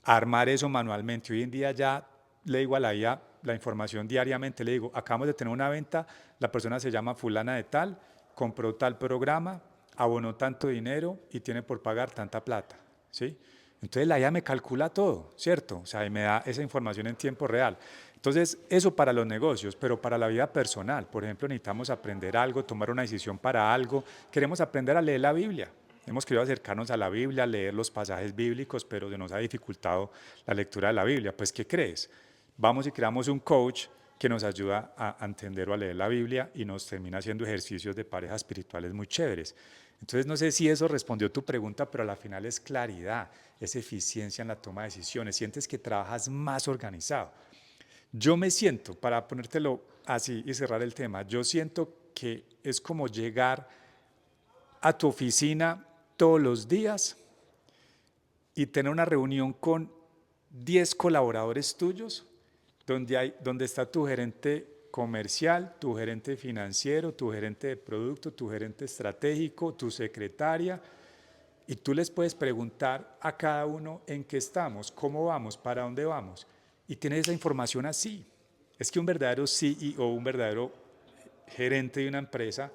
C: armar eso manualmente. Hoy en día ya le digo a la IA la información diariamente, le digo, acabamos de tener una venta, la persona se llama fulana de tal, compró tal programa, abonó tanto dinero y tiene por pagar tanta plata, ¿sí? Entonces la IA me calcula todo, ¿cierto? O sea, y me da esa información en tiempo real. Entonces, eso para los negocios, pero para la vida personal, por ejemplo, necesitamos aprender algo, tomar una decisión para algo, queremos aprender a leer la Biblia. Hemos querido acercarnos a la Biblia, leer los pasajes bíblicos, pero se nos ha dificultado la lectura de la Biblia. Pues, ¿qué crees? Vamos y creamos un coach que nos ayuda a entender o a leer la Biblia y nos termina haciendo ejercicios de pareja espirituales muy chéveres. Entonces, no sé si eso respondió tu pregunta, pero a la final es claridad, es eficiencia en la toma de decisiones, sientes que trabajas más organizado. Yo me siento, para ponértelo así y cerrar el tema, yo siento que es como llegar a tu oficina todos los días y tener una reunión con 10 colaboradores tuyos, donde está tu gerente comercial, tu gerente financiero, tu gerente de producto, tu gerente estratégico, tu secretaria, y tú les puedes preguntar a cada uno en qué estamos, cómo vamos, para dónde vamos, y tienes esa información así. Es que un verdadero CEO, un verdadero gerente de una empresa,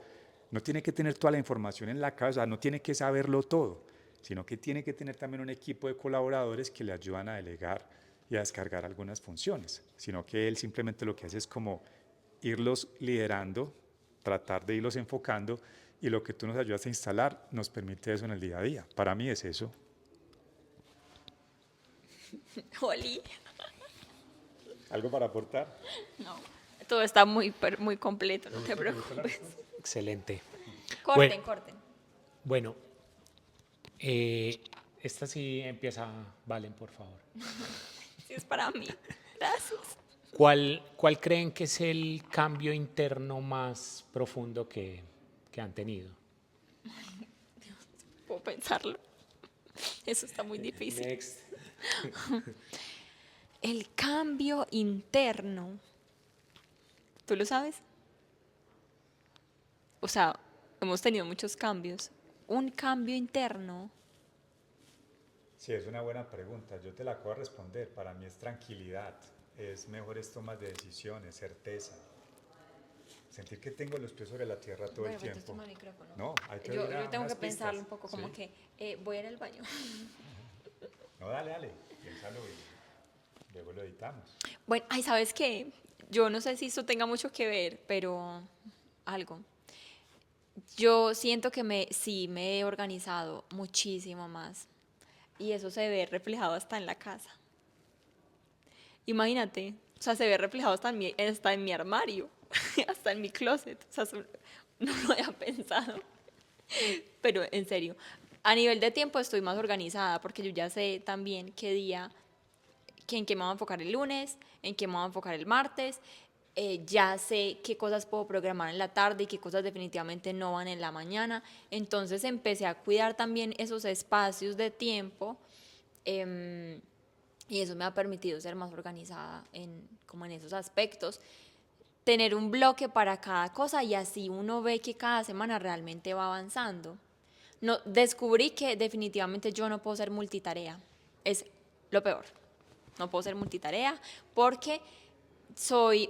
C: no tiene que tener toda la información en la cabeza, no tiene que saberlo todo, sino que tiene que tener también un equipo de colaboradores que le ayudan a delegar y a descargar algunas funciones, sino que él simplemente lo que hace es como irlos liderando, tratar de irlos enfocando, y lo que tú nos ayudas a instalar nos permite eso en el día a día. Para mí es eso.
B: Oli.
C: ¿Algo para aportar?
B: No, todo está muy completo, no te preocupes.
A: Excelente.
B: Corten, corten.
A: Bueno, esta sí empieza, Valen, por favor.
B: Sí, es para mí. Gracias.
A: ¿Cuál creen que es el cambio interno más profundo que han tenido?
B: Puedo pensarlo. Eso está muy difícil.
A: Next.
B: El cambio interno. ¿Tú lo sabes? O sea, hemos tenido muchos cambios. Un cambio interno.
C: Sí, es una buena pregunta. Yo te la puedo responder. Para mí es tranquilidad, es mejores tomas de decisiones, certeza. Sentir que tengo los pies sobre la tierra todo el tiempo. No, hay que
B: Yo
C: dar
B: tengo
C: unas
B: que pensarlo un
C: pistas.
B: poco, como
C: Sí.
B: que voy a ir al baño.
C: No, dale, piénsalo y luego lo editamos.
B: Bueno, ay, ¿sabes qué? Yo no sé si esto tenga mucho que ver, pero algo. Yo siento que sí me he organizado muchísimo más y eso se ve reflejado hasta en la casa. Imagínate, o sea, se ve reflejado hasta en mi armario, hasta en mi closet. O sea, no lo había pensado, pero en serio. A nivel de tiempo estoy más organizada porque yo ya sé también en qué me voy a enfocar el lunes, en qué me voy a enfocar el martes. Ya sé qué cosas puedo programar en la tarde y qué cosas definitivamente no van en la mañana. Entonces empecé a cuidar también esos espacios de tiempo y eso me ha permitido ser más organizada como en esos aspectos. Tener un bloque para cada cosa y así uno ve que cada semana realmente va avanzando. No, descubrí que definitivamente yo no puedo ser multitarea. Es lo peor. No puedo ser multitarea porque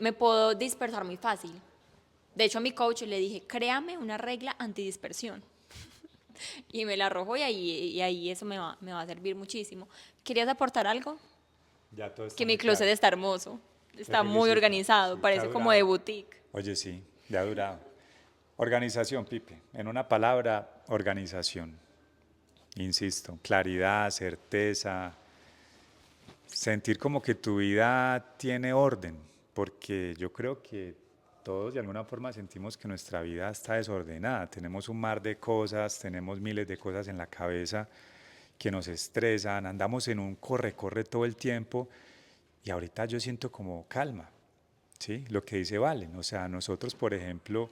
B: me puedo dispersar muy fácil. De hecho, a mi coach le dije, créame una regla antidispersión. Y me la arrojó y ahí eso me va a servir muchísimo. ¿Querías aportar algo?
C: Ya todo está
B: Que mi
C: muy
B: closet
C: claro.
B: está hermoso. Está
C: Te
B: muy
C: felicito.
B: organizado,
C: Sí, te
B: parece
C: ha
B: como de
C: durado.
B: boutique.
C: Oye, sí, le ha durado. Organización, Pipe. En una palabra, organización. Insisto, claridad, certeza, sentir como que tu vida tiene orden, porque yo creo que todos de alguna forma sentimos que nuestra vida está desordenada. Tenemos un mar de cosas, tenemos miles de cosas en la cabeza que nos estresan, andamos en un corre-corre todo el tiempo y ahorita yo siento como calma, ¿sí? Lo que dice Valen, o sea, nosotros, por ejemplo,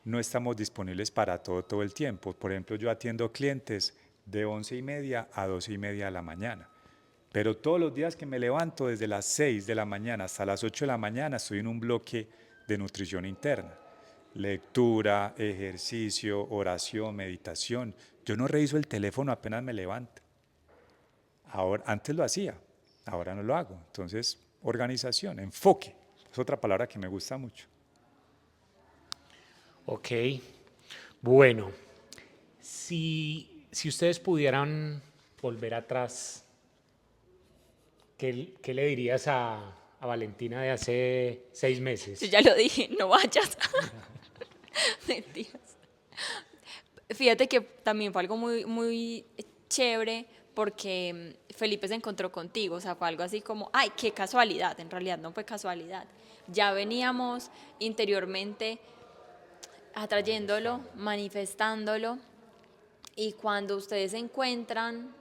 C: no estamos disponibles para todo el tiempo. Por ejemplo, yo atiendo clientes de 11:30 a 12:30 de la mañana. Pero todos los días que me levanto, desde las 6 de la mañana hasta las 8 de la mañana, estoy en un bloque de nutrición interna. Lectura, ejercicio, oración, meditación. Yo no reviso el teléfono apenas me levanto. Ahora, antes lo hacía, ahora no lo hago. Entonces, organización, enfoque. Es otra palabra que me gusta mucho.
A: Ok. Bueno, si ustedes pudieran volver atrás, ¿qué le dirías a Valentina de hace 6 meses?
B: Yo ya lo dije, no vayas. Mentiras. Fíjate que también fue algo muy, muy chévere porque Felipe se encontró contigo, o sea, fue algo así como, ay, qué casualidad, en realidad no fue casualidad. Ya veníamos interiormente atrayéndolo, manifestándolo, y cuando ustedes se encuentran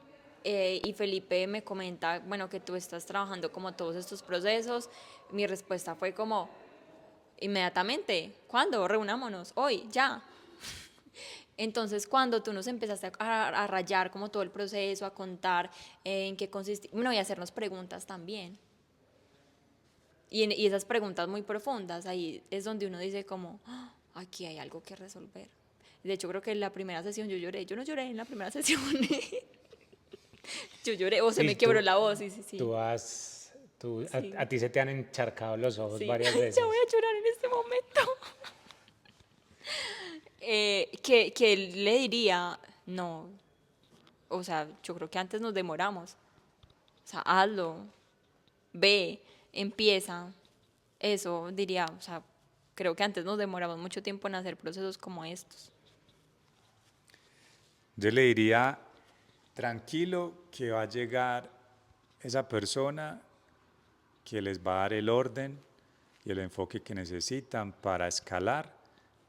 B: y Felipe me comenta, bueno, que tú estás trabajando como todos estos procesos, mi respuesta fue como, inmediatamente, ¿cuándo? Reunámonos, hoy, ya. Entonces, cuando tú nos empezaste a rayar como todo el proceso, a contar en qué consistía, bueno, y a hacernos preguntas también. Y esas preguntas muy profundas, ahí es donde uno dice como, "Ah, aquí hay algo que resolver". De hecho, creo que en la primera sesión yo lloré. Yo no lloré en la primera sesión. Yo lloré, o se
A: Sí,
B: me quebró la voz, sí, sí, sí.
A: a
B: Sí,
A: ti se te han encharcado los ojos
B: sí.
A: varias
B: Ya voy
A: veces.
B: a llorar en este momento. Que él le diría, no, o sea, yo creo que antes nos demoramos. O sea, hazlo, ve, empieza. Eso diría, o sea, creo que antes nos demoramos mucho tiempo en hacer procesos como estos.
C: Yo le diría, tranquilo, que va a llegar esa persona que les va a dar el orden y el enfoque que necesitan para escalar,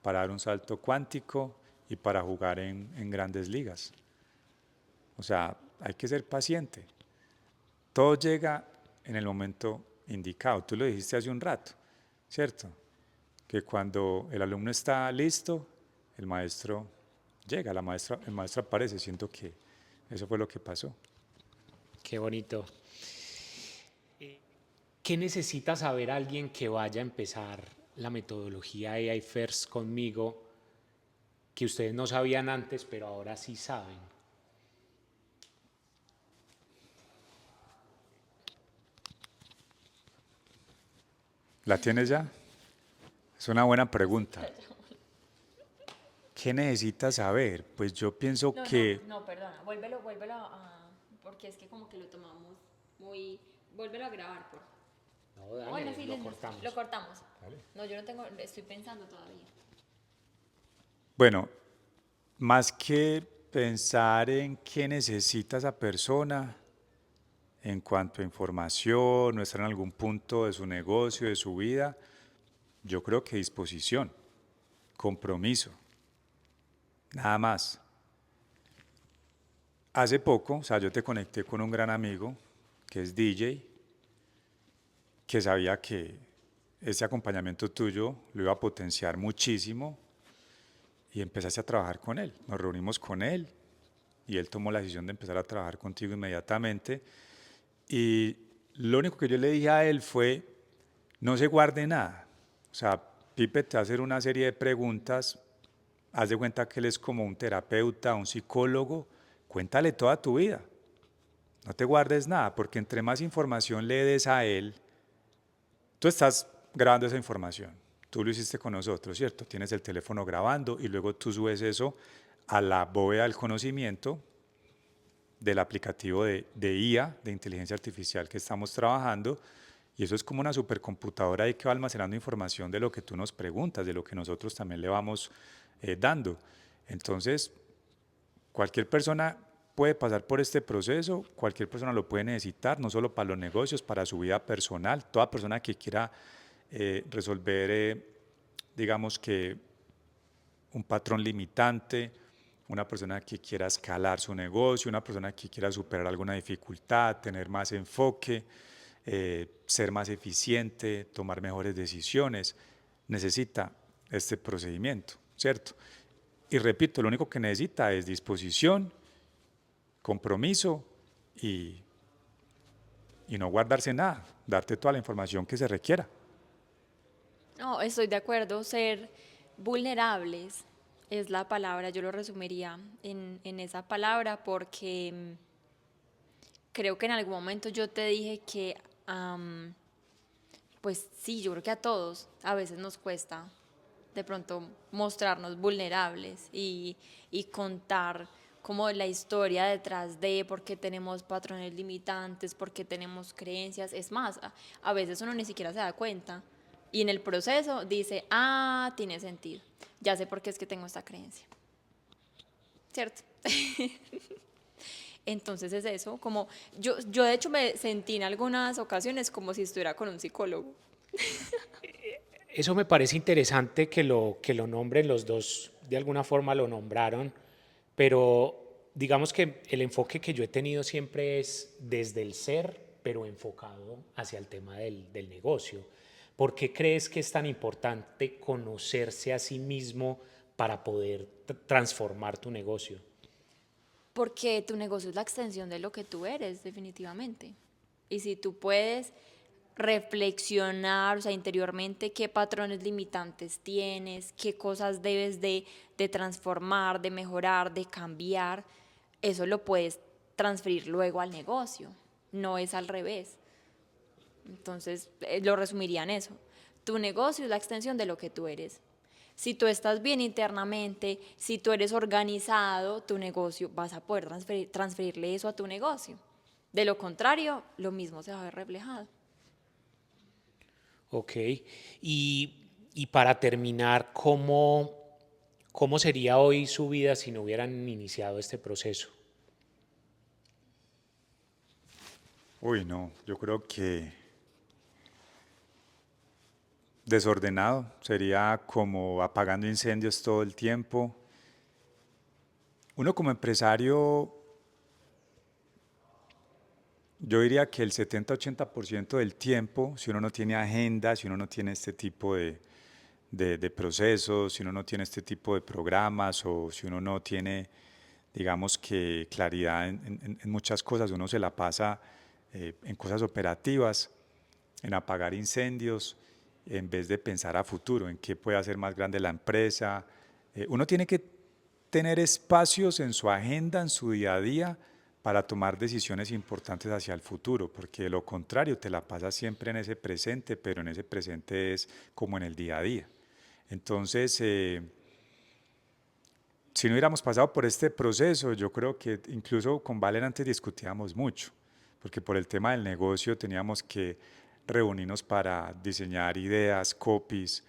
C: para dar un salto cuántico y para jugar en grandes ligas. O sea, hay que ser paciente. Todo llega en el momento indicado. Tú lo dijiste hace un rato, ¿cierto? Que cuando el alumno está listo, el maestro llega, el maestro aparece. Siento que eso fue lo que pasó.
A: Qué bonito. ¿Qué necesita saber alguien que vaya a empezar la metodología AI First conmigo que ustedes no sabían antes, pero ahora sí saben?
C: ¿La tienes ya? Es una buena pregunta. ¿Qué necesitas saber? Pues yo pienso
B: No, no,
C: que
B: no, perdona, vuélvelo a, porque es que como que lo tomamos muy, vuélvelo a grabar, por favor.
A: No,
B: Bueno,
A: dale,
B: sí,
A: lo
B: lo
A: cortamos.
B: cortamos. No, yo no tengo, estoy pensando todavía.
C: bueno, más que pensar en qué necesita esa persona en cuanto a información, no estar en algún punto de su negocio, de su vida, yo creo que disposición, compromiso, nada más. Hace poco, o sea, yo te conecté con un gran amigo que es DJ, que sabía que ese acompañamiento tuyo lo iba a potenciar muchísimo y empezaste a trabajar con él. Nos reunimos con él y él tomó la decisión de empezar a trabajar contigo inmediatamente. Y lo único que yo le dije a él fue, no se guarde nada. O sea, Pipe te va a hacer una serie de preguntas, haz de cuenta que él es como un terapeuta, un psicólogo, cuéntale toda tu vida. No te guardes nada, porque entre más información le des a él, tú estás grabando esa información. Tú lo hiciste con nosotros, ¿cierto? Tienes el teléfono grabando y luego tú subes eso a la bóveda del conocimiento del aplicativo de IA, de inteligencia artificial que estamos trabajando, y eso es como una supercomputadora ahí que va almacenando información de lo que tú nos preguntas, de lo que nosotros también le vamos dando. Entonces, cualquier persona puede pasar por este proceso, cualquier persona lo puede necesitar, no solo para los negocios, para su vida personal, toda persona que quiera resolver, digamos que un patrón limitante, una persona que quiera escalar su negocio, una persona que quiera superar alguna dificultad, tener más enfoque, ser más eficiente, tomar mejores decisiones, necesita este procedimiento, ¿cierto? Y repito, lo único que necesita es disposición, compromiso y, y no guardarse nada, darte toda la información que se requiera.
B: No, estoy de acuerdo, ser vulnerables es la palabra, yo lo resumiría en esa palabra porque creo que en algún momento yo te dije que, pues sí, yo creo que a todos a veces nos cuesta de pronto mostrarnos vulnerables y contar como la historia detrás de por qué tenemos patrones limitantes, por qué tenemos creencias. Es más, a veces uno ni siquiera se da cuenta y en el proceso dice, ah, tiene sentido, ya sé por qué es que tengo esta creencia, ¿cierto? Entonces es eso, como yo de hecho me sentí en algunas ocasiones como si estuviera con un psicólogo.
A: Eso me parece interesante que lo nombren, los dos de alguna forma lo nombraron, pero digamos que el enfoque que yo he tenido siempre es desde el ser, pero enfocado hacia el tema del negocio. ¿Por qué crees que es tan importante conocerse a sí mismo para poder transformar tu negocio?
B: Porque tu negocio es la extensión de lo que tú eres, definitivamente. Y si tú puedes reflexionar, o sea, interiormente, qué patrones limitantes tienes, qué cosas debes de transformar, de mejorar, de cambiar, eso lo puedes transferir luego al negocio. No es al revés. Entonces, lo resumiría en eso. Tu negocio es la extensión de lo que tú eres. Si tú estás bien internamente, si tú eres organizado, tu negocio, vas a poder transferirle eso a tu negocio. De lo contrario, lo mismo se va a ver reflejado.
A: Ok. Y para terminar, ¿cómo sería hoy su vida si no hubieran iniciado este proceso?
C: Uy, no, yo creo que desordenado, sería como apagando incendios todo el tiempo. Uno como empresario, yo diría que el 70-80% del tiempo, si uno no tiene agenda, si uno no tiene este tipo de procesos, si uno no tiene este tipo de programas o si uno no tiene, digamos que claridad en muchas cosas, uno se la pasa en cosas operativas, en apagar incendios, en vez de pensar a futuro, en qué puede hacer más grande la empresa. Uno tiene que tener espacios en su agenda, en su día a día, para tomar decisiones importantes hacia el futuro, porque de lo contrario te la pasas siempre en ese presente, pero en ese presente es como en el día a día. Entonces, si no hubiéramos pasado por este proceso, yo creo que incluso con Valen antes discutíamos mucho, porque por el tema del negocio teníamos que reunirnos para diseñar ideas, copies,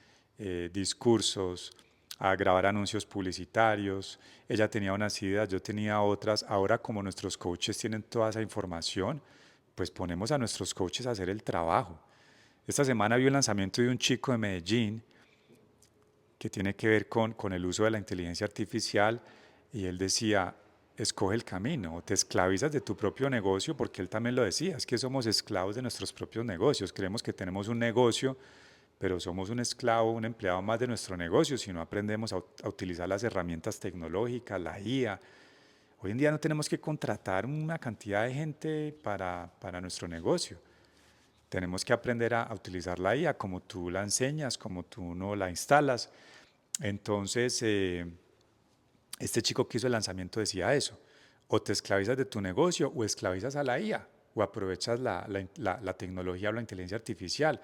C: discursos, a grabar anuncios publicitarios. Ella tenía unas ideas, yo tenía otras. Ahora como nuestros coaches tienen toda esa información, pues ponemos a nuestros coaches a hacer el trabajo. Esta semana vi el lanzamiento de un chico de Medellín que tiene que ver con el uso de la inteligencia artificial y él decía, escoge el camino, o te esclavizas de tu propio negocio, porque él también lo decía, es que somos esclavos de nuestros propios negocios, creemos que tenemos un negocio, pero somos un esclavo, un empleado más de nuestro negocio si no aprendemos a utilizar las herramientas tecnológicas, la IA. Hoy en día no tenemos que contratar una cantidad de gente para nuestro negocio. Tenemos que aprender a utilizar la IA como tú la enseñas, como tú no la instalas. Entonces, este chico que hizo el lanzamiento decía eso, o te esclavizas de tu negocio o esclavizas a la IA, o aprovechas la tecnología o la inteligencia artificial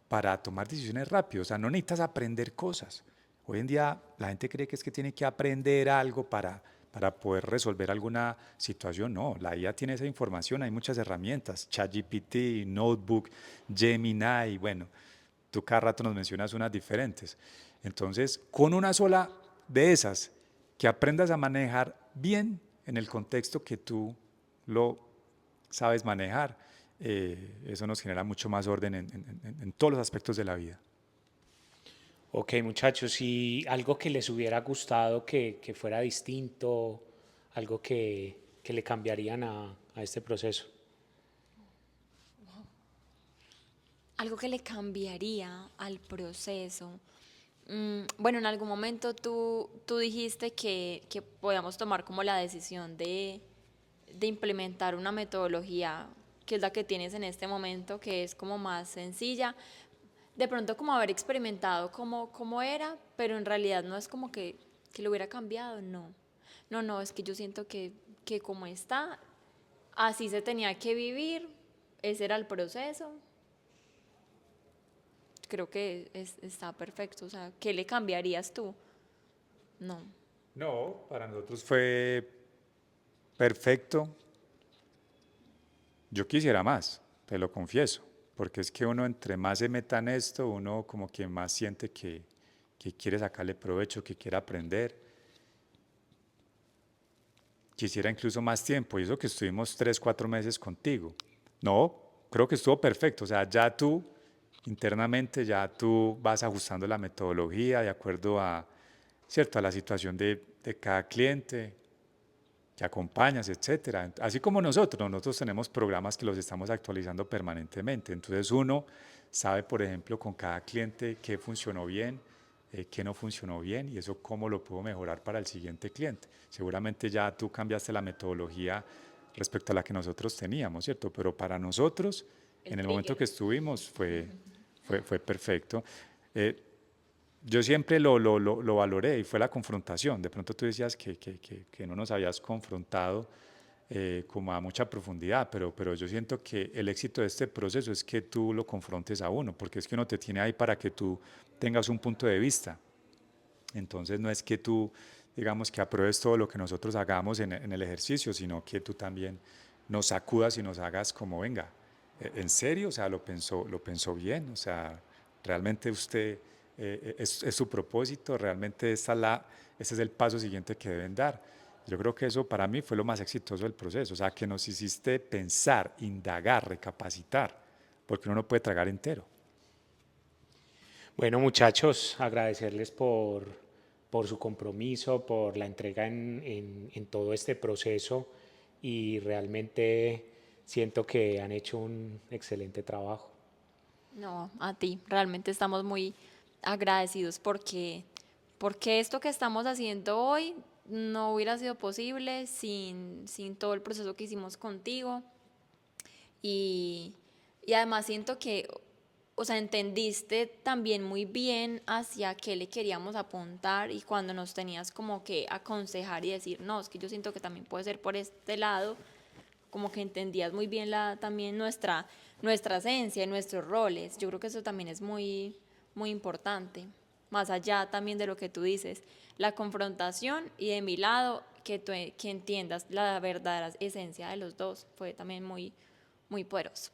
C: para tomar decisiones rápidas. O sea, no necesitas aprender cosas. Hoy en día la gente cree que es que tiene que aprender algo para poder resolver alguna situación. No, la IA tiene esa información, hay muchas herramientas, ChatGPT, Notebook, Gemini, bueno, tú cada rato nos mencionas unas diferentes. Entonces, con una sola de esas, que aprendas a manejar bien en el contexto que tú lo sabes manejar, eso nos genera mucho más orden en todos los aspectos de la vida.
A: Ok, muchachos, y algo que les hubiera gustado que fuera distinto, algo que le cambiarían a este proceso.
B: Algo que le cambiaría al proceso. Bueno, en algún momento tú dijiste que podíamos tomar como la decisión de implementar una metodología que es la que tienes en este momento, que es como más sencilla. De pronto como haber experimentado cómo era, pero en realidad no es como que lo hubiera cambiado, no. No, no, es que yo siento que como está, así se tenía que vivir, ese era el proceso. Creo que está perfecto. O sea, ¿qué le cambiarías tú? No.
C: No, para nosotros fue perfecto. Yo quisiera más, te lo confieso, porque es que uno entre más se meta en esto, uno como que más siente que quiere sacarle provecho, que quiere aprender. quisiera incluso más tiempo, y eso que estuvimos 3, 4 meses contigo. No, creo que estuvo perfecto, o sea, ya tú internamente, ya tú vas ajustando la metodología de acuerdo a, ¿cierto?, a la situación de cada cliente, que acompañas, etcétera. Así como nosotros tenemos programas que los estamos actualizando permanentemente. Entonces uno sabe, por ejemplo, con cada cliente qué funcionó bien, qué no funcionó bien y eso cómo lo puedo mejorar para el siguiente cliente. Seguramente ya tú cambiaste la metodología respecto a la que nosotros teníamos, ¿cierto? Pero para nosotros,
B: El
C: en el momento
B: trigger.
C: que estuvimos, fue perfecto. Eh, yo siempre lo valoré y fue la confrontación. De pronto tú decías que no nos habías confrontado como a mucha profundidad, pero yo siento que el éxito de este proceso es que tú lo confrontes a uno, porque es que uno te tiene ahí para que tú tengas un punto de vista. Entonces no es que tú, digamos, que apruebes todo lo que nosotros hagamos en el ejercicio, sino que tú también nos sacudas y nos hagas como, venga, ¿en serio? O sea, lo pensó bien, o sea, realmente usted, es su propósito, realmente ese es el paso siguiente que deben dar. Yo creo que eso para mí fue lo más exitoso del proceso, o sea, que nos hiciste pensar, indagar, recapacitar, porque uno no puede tragar entero.
A: Bueno, muchachos, agradecerles por su compromiso, por la entrega en todo este proceso y realmente siento que han hecho un excelente trabajo.
B: No, a ti, realmente estamos muy agradecidos porque esto que estamos haciendo hoy no hubiera sido posible sin todo el proceso que hicimos contigo. Y, y además siento que, o sea, entendiste también muy bien hacia qué le queríamos apuntar y cuando nos tenías como que aconsejar y decir, no, es que yo siento que también puede ser por este lado, como que entendías muy bien también nuestra esencia y nuestros roles. Yo creo que eso también es muy, muy importante. Más allá también de lo que tú dices, la confrontación y de mi lado, que entiendas la verdadera esencia de los dos, fue también muy, muy poderoso.